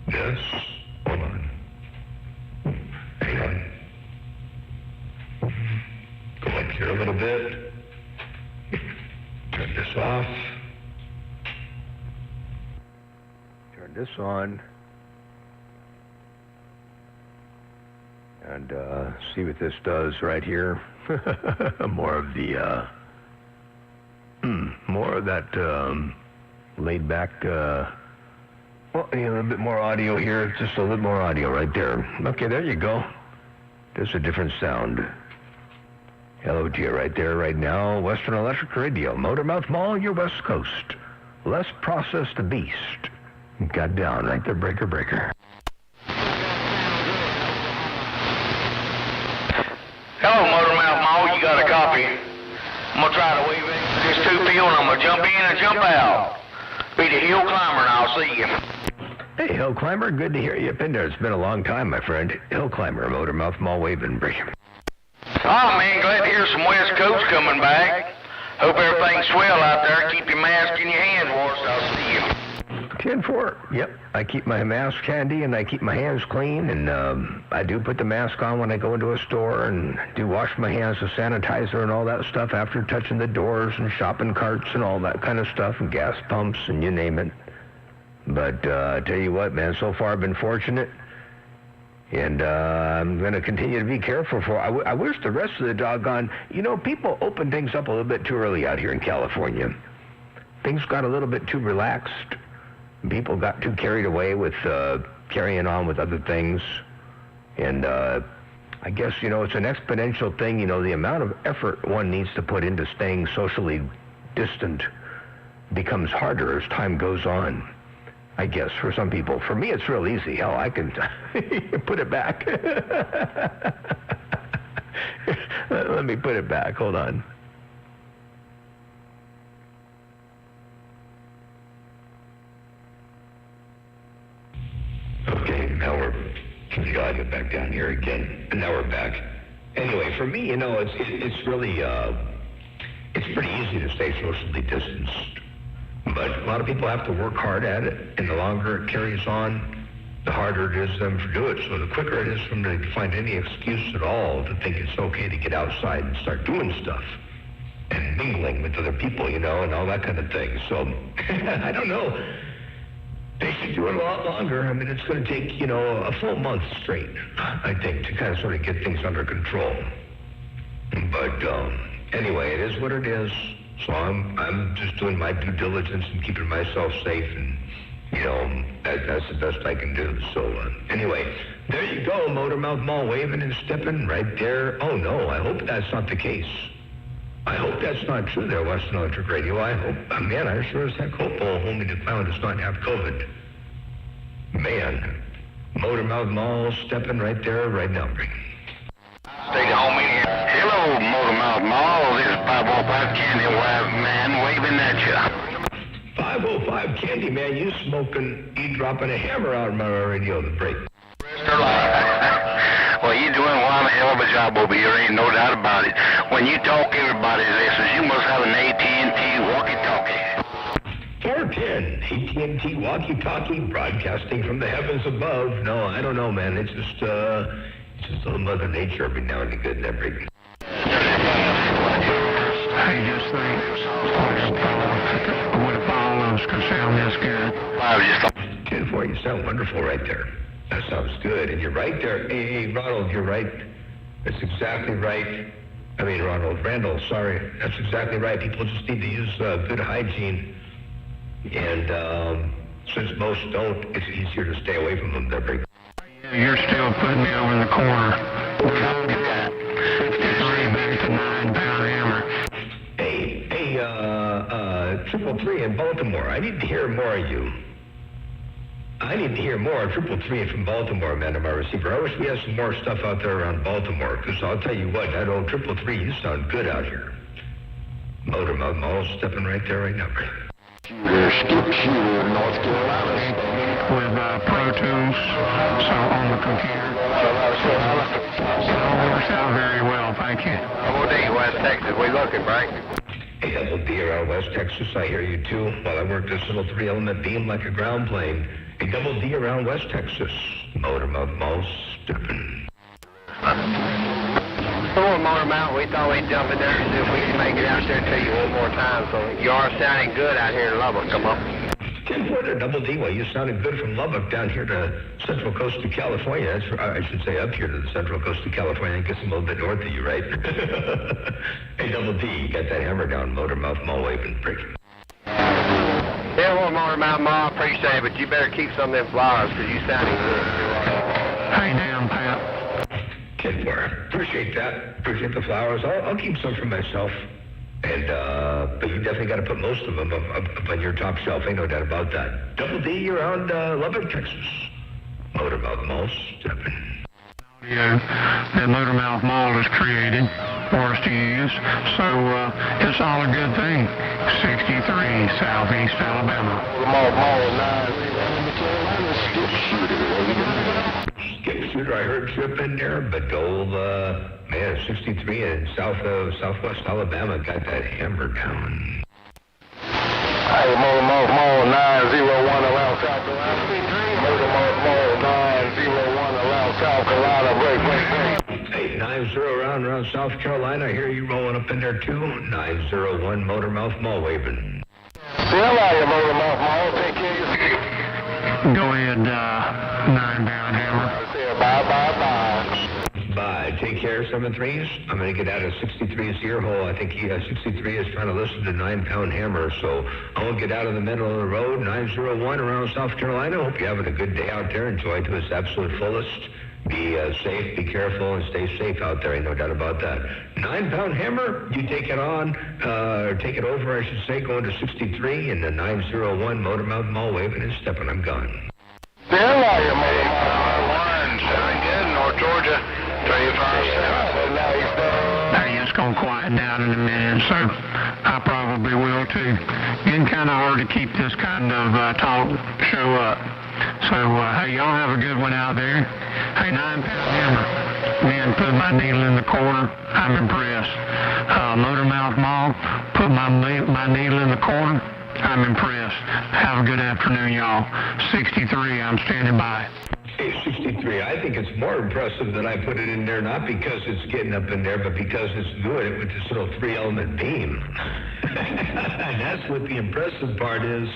this. Hold on. Hang on. bit. Turn this off. Turn this on. And see what this does right here. More of the, more of that laid back, well, a little bit more audio here. Just a little more audio right there. Okay, there you go. There's a different sound. Hello to you right there, right now. Western Electric Radio, Motormouth Mall, your West Coast. Less processed beast. Got down right there, breaker, breaker. Hello, Motormouth Mall. You got a copy? I'm going to try to weave in this two-field, and I'm going to jump in and jump out. Be the hill climber, and I'll see you. Hey, Hill Climber, good to hear you up in there. It's been a long time, my friend. Hill Climber, Motormouth Mall, waving, breaker. Oh, man, glad to hear some West Coast coming back. Hope everything's swell out there. Keep your mask in your hands washed. I'll see you. 10-4. Yep, I keep my mask handy and I keep my hands clean, and I do put the mask on when I go into a store and do wash my hands with sanitizer and all that stuff after touching the doors and shopping carts and all that kind of stuff, and gas pumps and you name it. But I tell you what, man, so far I've been fortunate, and I'm going to continue to be careful. I wish the rest of the doggone, people open things up a little bit too early out here in California. Things got a little bit too relaxed. People got too carried away with carrying on with other things. And I guess, it's an exponential thing. The amount of effort one needs to put into staying socially distant becomes harder as time goes on. I guess, for some people. For me, it's real easy. Hell, I can put it back. Let me put it back. Hold on. Okay, now we're glad to get back down here again. And now we're back. Anyway, for me, it's really, it's pretty easy to stay socially distanced. But a lot of people have to work hard at it, and the longer it carries on, the harder it is for them to do it. So the quicker it is for them to find any excuse at all to think it's okay to get outside and start doing stuff and mingling with other people, and all that kind of thing. So, I don't know. They should do it a lot longer. I mean, it's going to take, a full month straight, I think, to kind of sort of get things under control. But anyway, it is what it is. So I'm just doing my due diligence and keeping myself safe, and that's the best I can do. So anyway, there you go, Motormouth Mall, waving and stepping right there. Oh no, I hope that's not the case. I hope that's not true there, Western Electric Radio. I hope, man, I sure as heck hope old homie that found does not have COVID. Man, Motormouth Mall stepping right there, right now. Stay home in here. Hello, Motormouth Mall. This is 505 Candy Man waving at you. 505 Candy Man, you dropping a hammer out of my radio to break. Well, you're doing one hell of a job over here, ain't no doubt about it. When you talk, everybody listens. You must have an AT&T walkie-talkie. 410, AT&T walkie-talkie, broadcasting from the heavens above. No, I don't know, man. It's just a little Mother Nature every now and again, every. I just think what if all of us could sound this good? 10-4, you sound wonderful right there. That sounds good. And you're right there. Hey, Ronald, you're right. That's exactly right. I mean, Randall, sorry. That's exactly right. People just need to use good hygiene. And since most don't, it's easier to stay away from them. They're very... You're still putting me over in the corner. Copy that. 53 back to 9-pound hammer. Hey, 333 in Baltimore. I need to hear more of you. I need to hear more 333 from Baltimore, man, on my receiver. I wish we had some more stuff out there around Baltimore, because I'll tell you what, that old 333, you sound good out here. Motormouth Mall stepping right there right now. Skip Shooter, North Carolina. With Pro Tools, so on the computer. So it works out very well, thank you. OD, West Texas, we looking, Frank. Hey, LD around West Texas, I hear you too. While I work this little 3-element beam like a ground plane. A double D around West Texas. Motormouth Mall stepping. Hello, Motormouth we thought we'd jump in there and see if we can make it out there to you one more time. So you are sounding good out here in Lubbock. Come on. 10-4 Double D. Well, you sounded good from Lubbock down here to Central Coast of California. That's, I should say up here to the Central Coast of California. I guess I'm a little bit north of you, right? Hey, Double D, you got that hammer down, Motormouth Mall waving prick. Yeah, well, Motormouth Mall, I appreciate it, but you better keep some of them flowers because you sounding good. Hey, damn, Pat. 10-4. Appreciate that. Appreciate the flowers. I'll keep some for myself. And, but you definitely got to put most of them up on your top shelf. Ain't no doubt about that. Double D around Lubbock, Texas. Motormouth Mall stepping. That Motormouth Mall is created for us to use, so it's all a good thing. 63 Southeast Alabama. Motormouth Mall 9 in the Carolinas. Skip Shooter. There you go. Skip Shooter, I heard Trip in there, but old, man, 63 in southwest Alabama got that hammer down. Hey, Motormouth Mall 901 around South Carolina. Motormouth Mall 901 around South Carolina. Break. Hey, 90 around South Carolina. I hear you rolling up in there too. 901 Motormouth Mall waving. See how are you, Motormouth Mall? Take care of yourself. Go ahead, 9-pound hammer. Bye. Take care, 7-3s. I'm going to get out of 63's ear hole. I think 63 is trying to listen to 9-pound hammer, so I won't get out of the middle of the road. 901 around South Carolina. Hope you're having a good day out there. Enjoy it to its absolute fullest. Be safe, be careful, and stay safe out there. Ain't no doubt about that. 9-pound hammer, you take it on, or take it over, I should say, going to 63, and the 901 Motormouth Mall waving and stepping. I'm gone. There are you, Motormouth. Sounding good, North Georgia. 357. Hey, it's going to quieten down in a minute, so I probably will too. Getting kind of hard to keep this kind of talk show up. So, hey, y'all have a good one out there. Hey, 9-pound hammer. Man, put my needle in the corner. I'm impressed. Motormouth Mall, put my needle in the corner. I'm impressed. Have a good afternoon, y'all. 63, I'm standing by. Hey, 63, I think it's more impressive that I put it in there, not because it's getting up in there, but because it's doing it with this little 3-element beam. And that's what the impressive part is.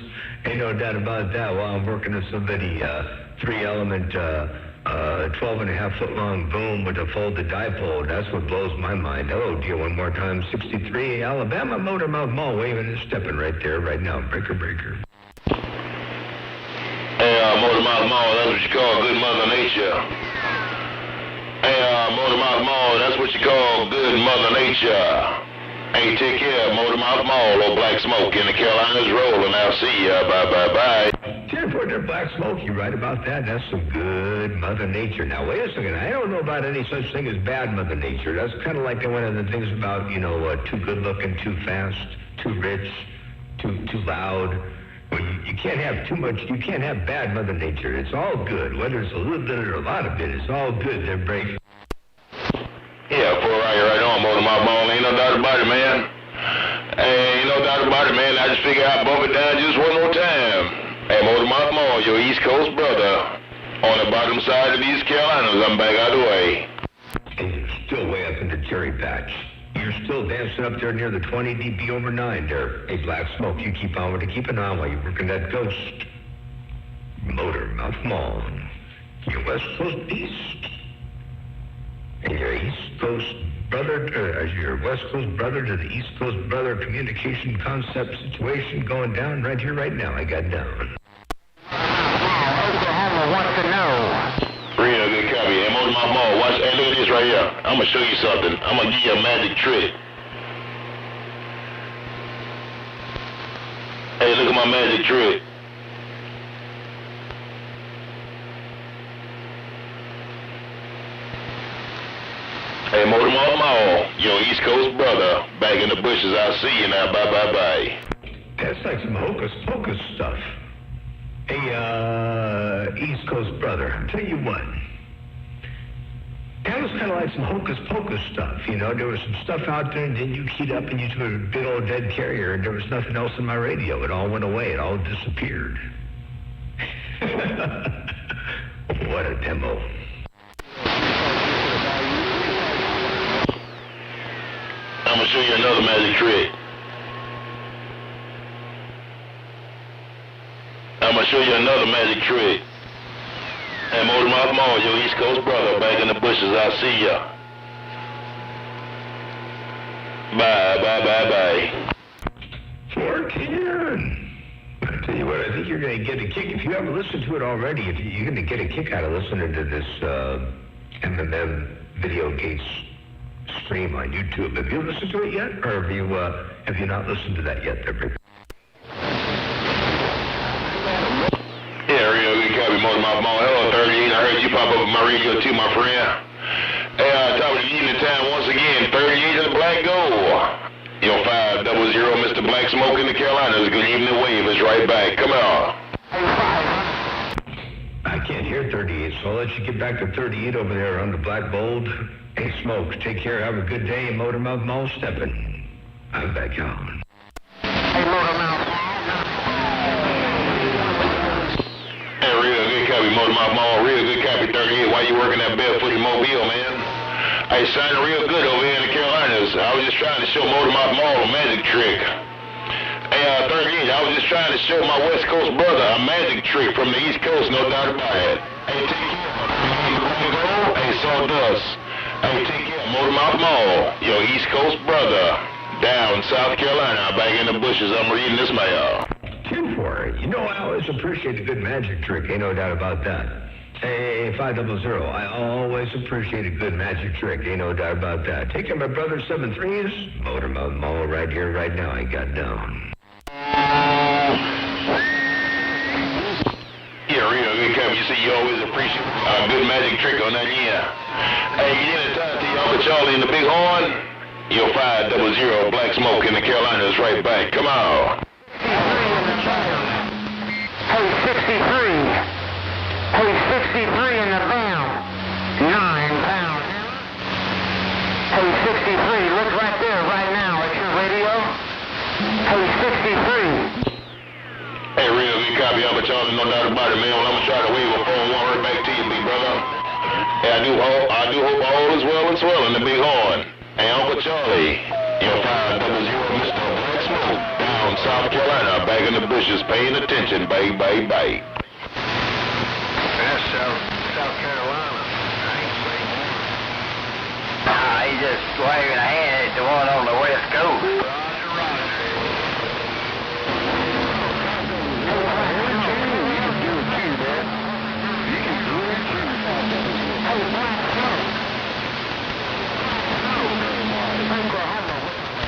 Ain't no doubt about that. While I'm working with somebody, 3-element, 12.5-foot-long boom with a folded dipole. That's what blows my mind. Hello, dear, one more time. 63, Alabama Motormouth Mall waving and stepping right there, right now. Breaker. Hey, Motormouth Mall, that's what you call good Mother Nature. Hey, Motormouth Mall, that's what you call good Mother Nature. Hey, take care, Motormouth Mall, old Black Smoke in the Carolinas rolling. I'll see ya. Bye. 10-4 there, Black Smoke. You right about that? That's some good Mother Nature. Now, wait a second. I don't know about any such thing as bad Mother Nature. That's kind of like one of the things about, too good-looking, too fast, too rich, too loud. Well, you can't have too much. You can't have bad Mother Nature. It's all good. Whether it's a little bit or a lot of it, it's all good. They're break. Yeah, for right on, Motormouth Mall. Ain't no doubt about it, man. Hey, ain't no doubt about it, man. I just figure I'd bump it down just one more time. Hey, Motormouth Mall, your East Coast brother. On the bottom side of the East Carolinas, I'm back out of the way. And you're still way up in the cherry patch. You're still dancing up there near the 20 dB over 9 there. Hey, Black Smoke, you keep on with it. Keep an eye on while you're working that ghost. Motormouth Mall. Your West Coast beast. And your East Coast brother, your West Coast brother to the East Coast brother communication concept situation going down right here, right now. I got down. Oklahoma wants to know. Real good copy. Hey, Motormouth Mall, watch. Hey, look at this right here. I'm going to show you something. I'm going to give you a magic trick. Hey, look at my magic trick. Hey, Motormouth Mall, your East Coast brother. Back in the bushes. I'll see you now. Bye. That's like some hocus pocus stuff. Hey, East Coast brother, I'll tell you what. That was kind of like some hocus pocus stuff, There was some stuff out there, and then you keyed up and you took a big old dead carrier, and there was nothing else in my radio. It all went away. It all disappeared. What a demo. show you another magic trick. I'm gonna show you another magic trick. Hey, Motor Mouth Mall, your East Coast brother, back in the bushes. I'll see ya. Bye, bye, bye, bye. 14. I tell you what, I think you're going to get a kick. If you haven't listened to it already, if you're going to get a kick out of listening to this MMM Video Gates stream on YouTube. Have you listened to it yet? Or have you not listened to that yet, there? Yeah, Rio, good copy, Motor Mouth Mall. Hello, 38. I heard you pop up on my radio too, my friend. Hey, top of the evening time once again, 38 of the Black Gold. Yo, 500, Mr. Black Smoke in the Carolinas. Good evening, Wave is right back. Come on. I can't hear 38, so I'll let you get back to 38 over there on the Black Bold. Hey, Smokes, take care. Have a good day. Motor Mouth Mall stepping. I'm back on. Hey, Motor Mouth. Hey, real good copy, Motor Mouth Mall. Real good copy, 38. Why you working that barefooted mobile, man? Hey, sounding real good over here in the Carolinas. I was just trying to show Motor Mouth Mall a magic trick. Hey, 38, I was just trying to show my West Coast brother a magic trick from the East Coast, no doubt about it. Hey, take care. Hey, Sawdust. Hey, take care, Motor Mouth Mall, your East Coast brother, down South Carolina, back in the bushes. I'm reading this mail. 10-4. You know, I always appreciate a good magic trick. Ain't no doubt about that. Hey, 500. I always appreciate a good magic trick. Ain't no doubt about that. Take care, my brother, 7-3s. Motor Mouth Mall right here, right now. I got down. Yeah, real good copy. You see, you always appreciate a good magic trick on that, yeah. Hey, you get a time to Uncle Charlie in the Big Horn? Your 500 Black Smoke in the Carolinas right back. Come on. Hey, 63. Hey, 63 in the bound. 9 pounds. Hey, 63, look right there, right now at your radio. Hey, 63. Hey, real good copy. Uncle Charlie, no doubt about it, man. Well, I'm going to try to wave a phone one right back to you, big brother. Hey, I do hope all is well and swell in the Big Horn. Hey, Uncle Charlie, your 500 Mr. Black Smoke, down South Carolina, back in the bushes, paying attention, bye, bye, bye. That's South Carolina. I ain't saying more. Nah, he's just waving a hand at the one on the West Coast. Roger, roger.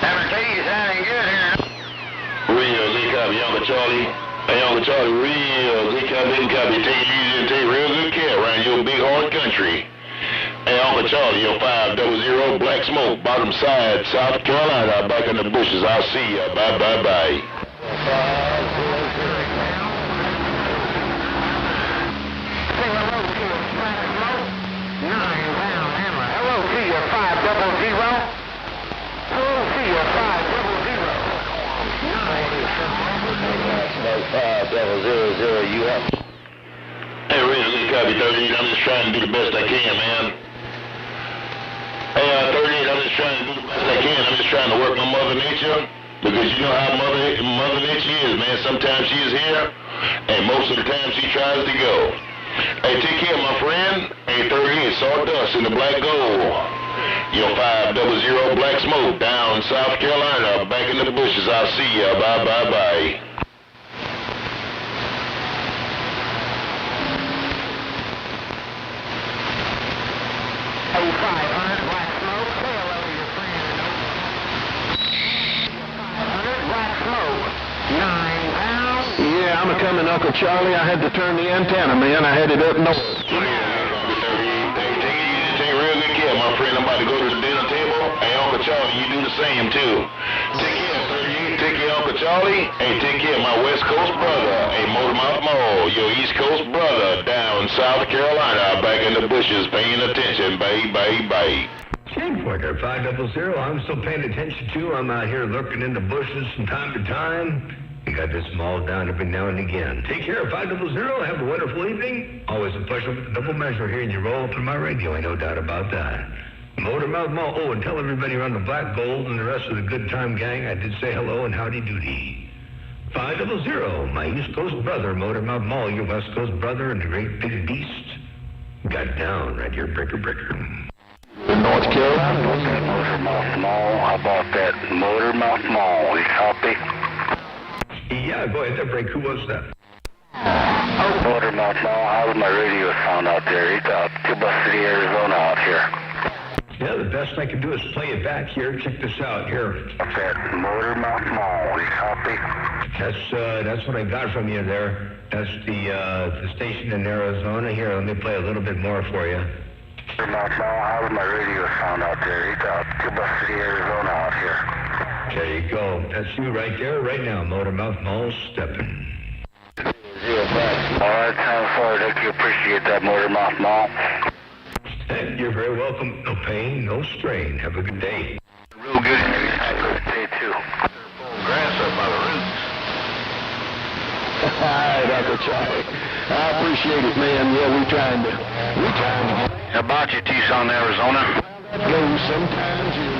Number 2, you sounding good here. Real good copy, Uncle Charlie. Hey, Uncle Charlie, real good copy. Take it easy and take real good care around your Big Horn country. Hey, Uncle Charlie, your 500 Black Smoke, bottom side, South Carolina, back in the bushes. I'll see ya. Bye, bye, bye. Say hello to your Black Smoke. 9 pound hammer. Hello to your 500. Hello to your 500. 500, you up? Hey, real good copy, 38. I'm just trying to do the best I can, man. Hey, 38, I'm just trying to do the best I can. I'm just trying to work my Mother Nature, because you know how Mother Nature is, man. Sometimes she is here, and most of the time she tries to go. Hey, take care, my friend. Hey, 38, Sawdust in the Black Gold. Your 500 Black Smoke, down South Carolina, back in the bushes. I'll see ya. Bye, bye, bye. Hey, 500 Black Smoke. Say hello to your friend. 500 Black Smoke. 9 pounds. Yeah, I'm coming, Uncle Charlie. I had to turn the antenna, man. I had it up north. Hey, take it easy. Take real good care, my friend. I'm about to go to the dinner table. Hey, Uncle Charlie, you do the same, too. Take care, 38. Take care, Uncle Charlie. Hey, take care, my West Coast brother. Hey, Motor Mouth Mall, your East Coast brother, down South Carolina, back in the bushes, paying attention. Bye, bye, bye. 10-4, 500. I'm still paying attention, too. I'm out here lurking in the bushes from time to time. I got this mauled down every now and again. Take care, 500. Have a wonderful evening. Always a pleasure with the double measure here, and you roll through my radio. Ain't no doubt about that. Motormouth Mall. Oh, and tell everybody around the Black Gold and the rest of the Good Time Gang I did say hello and howdy doody. 500, my East Coast brother, Motormouth Mall, your West Coast brother, and the great big beast. Got down right here, breaker. North Carolina, Motormouth Mall. How about that? Motormouth Mall. You copy? Yeah, go ahead there, break. Who was that? Motormouth Mall. How's my radio sound out there? It's out Tuba City, Arizona out here. Yeah, the best I can do is play it back here. Check this out here. What's that? Motormouth Mall. You copy? That's what I got from you there. That's the station in Arizona. Here, let me play a little bit more for you. Motormouth Mall. How's my radio sound out there? It's out Tuba City, Arizona out here. There you go. That's you right there, right now. Motormouth Mall stepping. 05. All right, sounds forward. Thank you. Appreciate that, Motormouth Mall. And you're very welcome. No pain, no strain. Have a good day. Real good. Have a good day, too. Grass up by the roots. Hi, Dr. Charlie. I appreciate it, man. Yeah, we're trying to get... How about you, Tucson, Arizona? Go sometimes you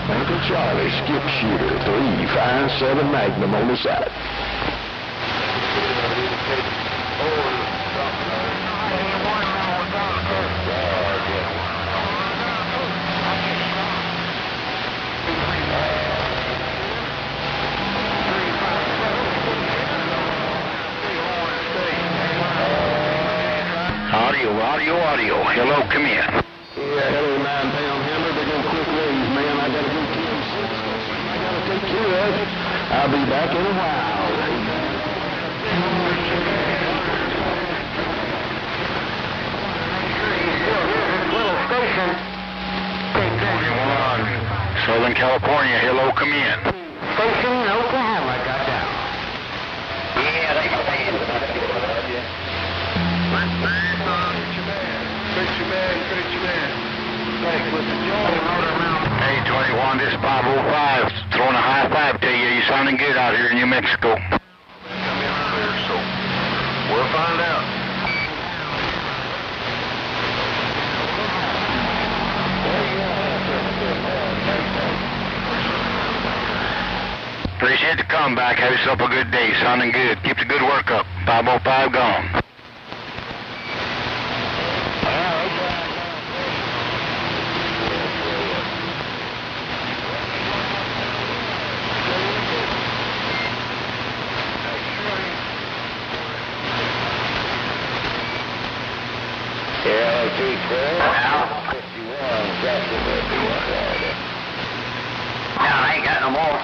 Uncle Charlie, skip shooter, 357 Magnum on the side. Audio. Hello, come in. Yeah, hello, 9-pound hammer. They're going to quick raise, man. I got to go kill 6. I got to take care of it. I'll be back in a while. Little station. Southern California. Hello, come in. Station in Oklahoma. Got down. Yeah, they got Hey, 21, this is 505. Throwing a high five to you. You sounding good out here in New Mexico. Come in earlier, so we'll find out. Appreciate the comeback. Have yourself a good day. Sounding good. Keep the good work up. 505 gone. I ain't got no more.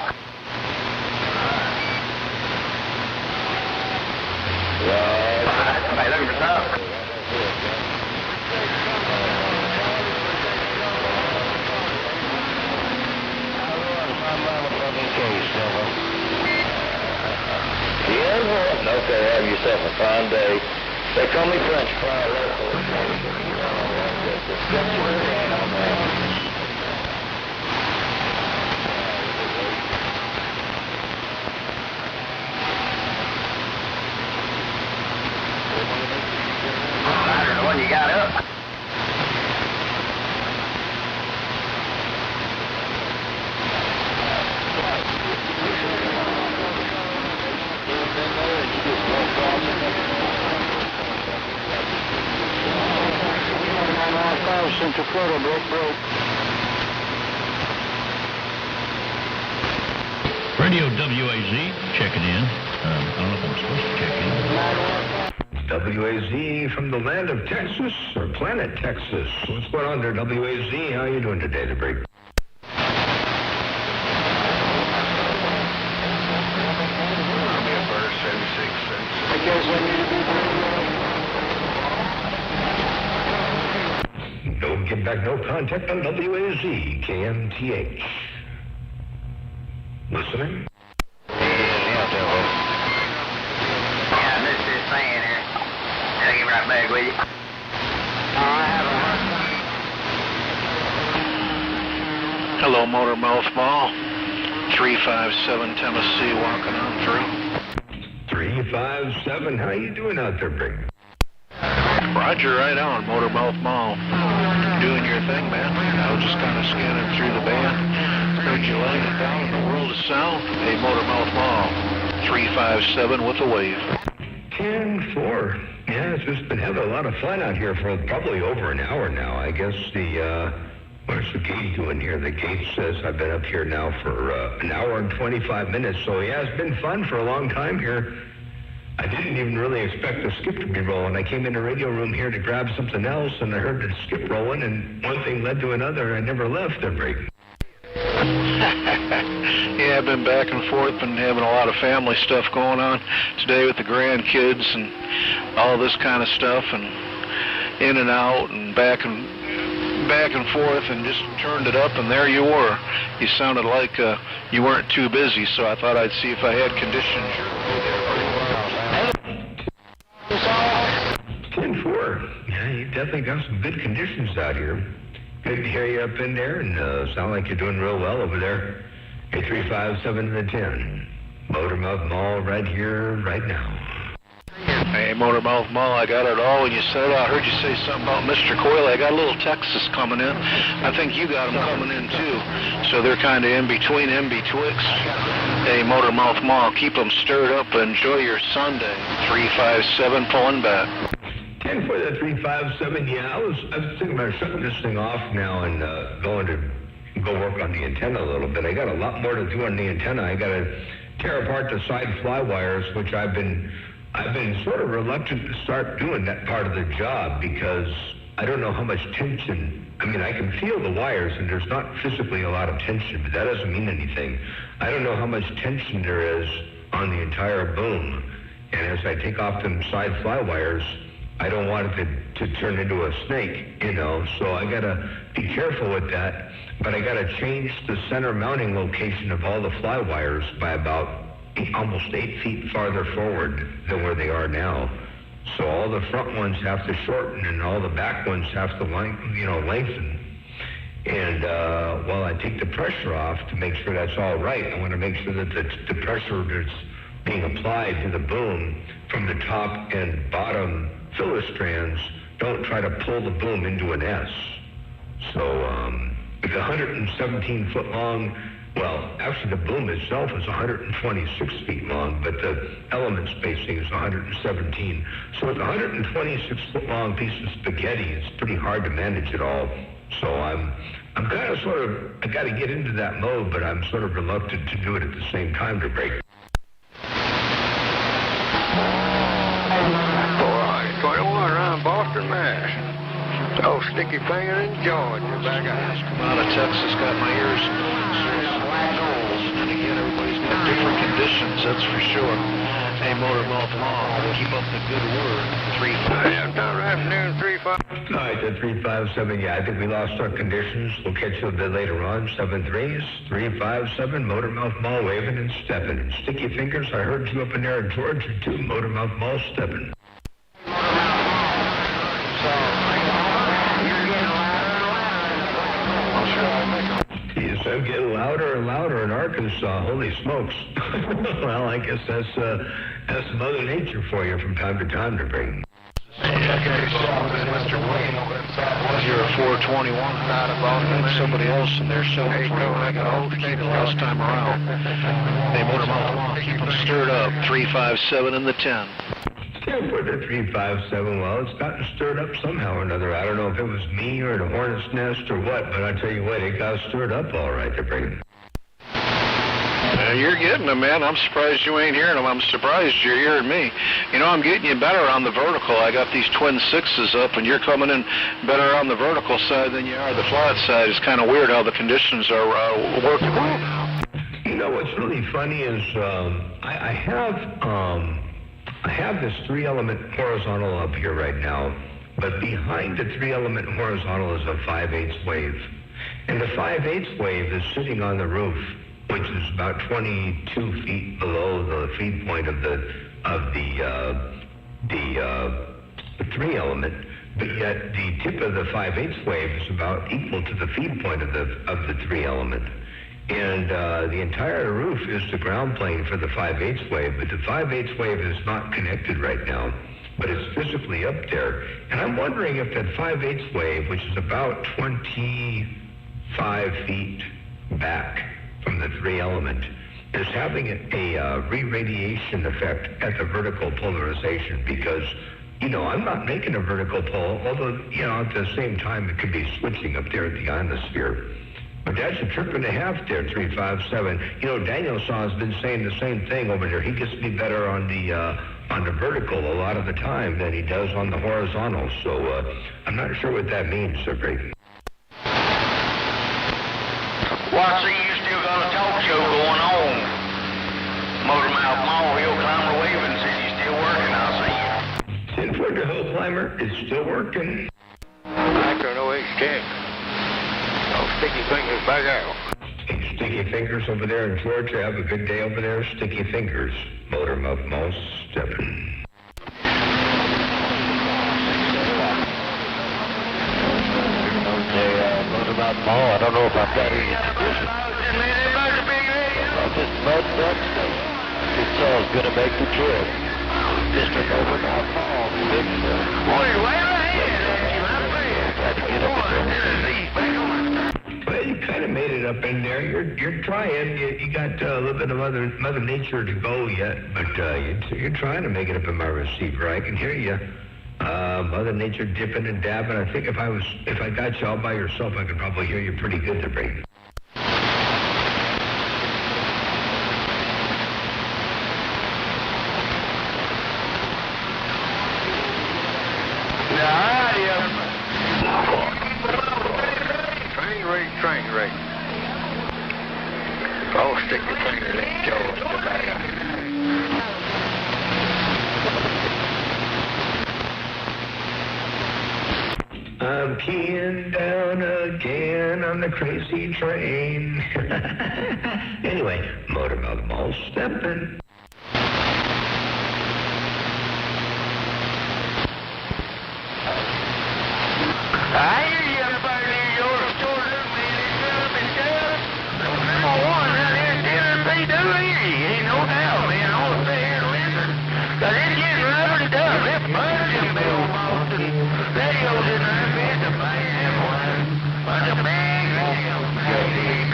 Somebody looking for stuff. Okay, have yourself a fine day. They call me French fry local. The one you got up. Central Florida broke. Radio WAZ, checking in. I don't know if I'm supposed to check in. WAZ from the land of Texas, or planet Texas. What's going on there, WAZ? How are you doing today, the break? Don't get back, no contact on WAZ, KMTH. Listening? Yeah, I missed this thing here. I'll get right back with you. I have a Hello, Motormouth Mall. 357 Tennessee, walking on through. 357, how you doing out there, Brick? Roger, right on, Motormouth Mall. Doing your thing, man. I was just kind of scanning through the band. Heard you laying it down in the world of sound. Hey, Motormouth Mall, 357 with a wave. 10-4. Yeah, it's just been having a lot of fun out here for probably over an hour now. I guess what's the gate doing here? The gate says I've been up here now for an hour and 25 minutes. So, yeah, it's been fun for a long time here. I didn't even really expect the skip to be rolling. I came in the radio room here to grab something else, and I heard the skip rolling, and one thing led to another. I never left the break. Yeah, I've been back and forth, been having a lot of family stuff going on today with the grandkids and all this kind of stuff, and in and out and back and forth, and just turned it up, and there you were. You sounded like you weren't too busy, so I thought I'd see if I had conditions your way there. 10-4. Yeah, you definitely got some good conditions out here. Good to hear you up in there, and sound like you're doing real well over there. 357 to the 10. Motormouth Mall right here, right now. Hey, Motormouth Mall, I got it all. When you said I heard you say something about Mr. Coyle. I got a little Texas coming in. I think you got them coming in, too. So they're kind of in between, in betwixt. Hey, Motormouth Mall, keep them stirred up. Enjoy your Sunday. 357 pulling back. 10 for the 357. Yeah, I was thinking about shutting this thing off now and going to go work on the antenna a little bit. I got a lot more to do on the antenna. I got to tear apart the side fly wires, which I've been sort of reluctant to start doing that part of the job because I don't know how much tension. I mean, I can feel the wires, and there's not physically a lot of tension, but that doesn't mean anything. I don't know how much tension there is on the entire boom. And as I take off them side fly wires, I don't want it to turn into a snake, you know, so I got to be careful with that. But I got to change the center mounting location of all the fly wires by about almost 8 feet farther forward than where they are now. So all the front ones have to shorten, and all the back ones have to lengthen. And while I take the pressure off to make sure that's all right, I want to make sure that the pressure that's being applied to the boom from the top and bottom filler strands don't try to pull the boom into an S. So it's 117 foot long. Well, actually the boom itself is 126 feet long, but the element spacing is 117. So it's a 126 foot long piece of spaghetti. It's pretty hard to manage it all. So I'm kind of I got to get into that mode, but I'm sort of reluctant to do it at the same time to break. Boston, Mass. Oh, Sticky Finger in Georgia. Back come out of Texas, got my ears black holes. And again, everybody's got different conditions, that's for sure. Hey, Motormouth Mall, keep up the good word. 3-5. Afternoon, 3-5. All right, the 357. Yeah, I think we lost our conditions. We'll catch you a bit later on. 7-3s, 357. Motormouth Mall waving and stepping. And Sticky Fingers, I heard you up in there in Georgia too. Motormouth Mall stepping. Yes, I'm getting louder and louder in Arkansas. Holy smokes. Well, I guess that's Mother Nature for you from time to time to bring. Mr. Wayne, you're a 421 out of Boston. Somebody else in there cell phone. I got all the last time around. Hey, Motormouth, keep them stirred up. 357 in the 10. 10 for the 357. Well, it's gotten stirred up somehow or another. I don't know if it was me or the hornet's nest or what, but I tell you what, it got stirred up all right to bring. You're getting them, man. I'm surprised you ain't hearing them. I'm surprised you're hearing me. You know, I'm getting you better on the vertical. I got these twin sixes up, and you're coming in better on the vertical side than you are the flat side. It's kind of weird how the conditions are working right now. You know, what's really funny is I have this 3-element horizontal up here right now, but behind the 3-element horizontal is a 5/8 wave. And the 5/8 wave is sitting on the roof, which is about 22 feet below the feed point of the 3-element, but yet the tip of the 5/8 wave is about equal to the feed point of the 3-element. And the entire roof is the ground plane for the 5/8 wave, but the 5/8 wave is not connected right now. but it's physically up there. And I'm wondering if that 5/8 wave, which is about 25 feet back from the 3 element, is having a re-radiation effect at the vertical polarization, because, I'm not making a vertical pole, although, at the same time it could be switching up there at the ionosphere. But that's a trip and a half there, 357. Daniel Saw's been saying the same thing over there. He gets me better on the vertical a lot of the time than he does on the horizontal. So I'm not sure what that means, Sir Brayton. Well, I see you still got a talk show going on. Motormouth Mall, Hill Climber Waving says you're still working, I see you. 10-foot to Hill Climber, it's still working. I don't know extent. Oh, sticky fingers back out. Sticky fingers over there in Georgia. Have a good day over there. Sticky fingers. Motormouth Mall stepping. Motormouth Mall, I don't know if I've got any tradition. This Mud Duck Station. It's all gonna make the trip. District Motormouth Mall, big stuff. Boy, way ahead, Tried to get up Well, you kind of made it up in there. You're trying. You got a little bit of Mother Nature to go yet, but you're trying to make it up in my receiver. I can hear you. Mother Nature dipping and dabbing. I think if I got you all by yourself, I could probably hear you pretty good to bring. Train rate. Oh, stick your finger in George tobacco. I'm keying down again on the crazy train. Anyway, Motormouth Mall stepping. I hear you up there near your store, man. It's up and down. Number one out here in Tennessee, do hear you. Ain't no doubt, man. I want to stay here and listen. Because it's getting rubber to dust. It's buzzing, Bill Boston. Radio's in there, man. The band one. Bunch of big radio.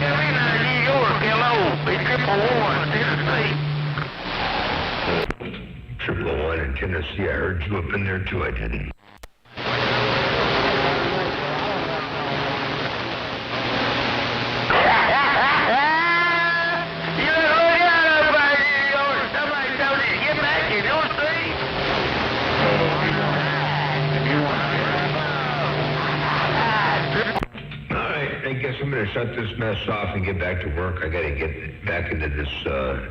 Come in out of New York. Hello. It's 111, Tennessee. 111 in Tennessee. I heard you up in there, too. I didn't. I'm going to shut this mess off and get back to work. I got to get back into this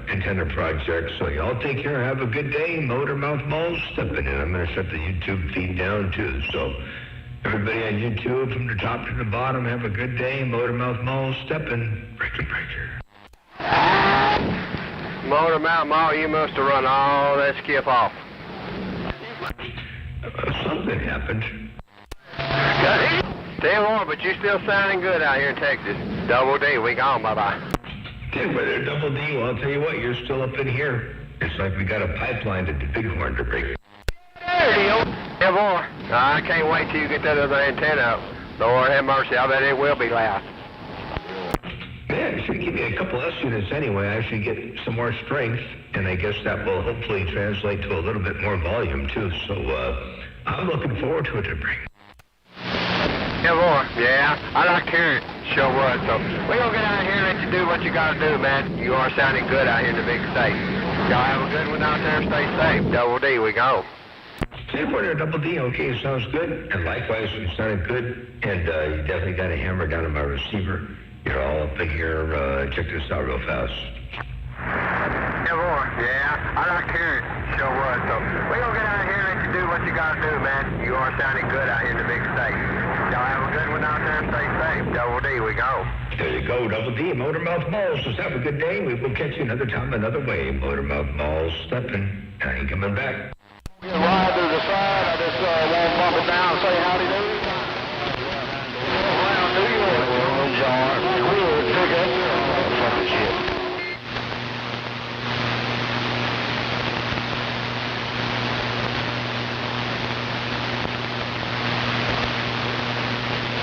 antenna project. So y'all take care. Have a good day. Motormouth Mall stepping in. I'm going to shut the YouTube feed down too. So everybody on YouTube from the top to the bottom, have a good day. Motormouth Mall stepping. Breaker. Motormouth Mall, you must have run all that skip off. Something happened. Still on, but you're still sounding good out here in Texas. Double D, we gone, bye-bye. Okay, brother, Double D, well, I'll tell you what, you're still up in here. It's like we got a pipeline to the Bighorn to break. There, deal. Yeah, boy. I can't wait till you get that other antenna up. Lord have mercy, I bet it will be loud. Man, it should give me a couple less units anyway. I should get some more strength, and I guess that will hopefully translate to a little bit more volume, too. So, I'm looking forward to it to bring. Yeah, boy. Yeah, I like to hear it. Sure was. So we're going to get out here and let you do what you got to do, man. You are sounding good out here in the big state. Y'all have a good one out there and stay safe. Double D, we go. Say for there, Double D. Okay, sounds good. And likewise, it sounded good. And you definitely got a hammer down on my receiver. You're all up in here. Check this out real fast. Yeah, boy. Yeah, I like to hear it. Sure was. So we're going to get out here and let you do what you got to do, man. You are sounding good out here in the big state. Y'all have a good one out there and stay safe. Double D, we go. There you go, Double D, Motormouth Mall. So have a good day. We will catch you another time, another way. Motormouth Mall stepping. I ain't coming back. Ride to the side. I just won't bump it down and say howdy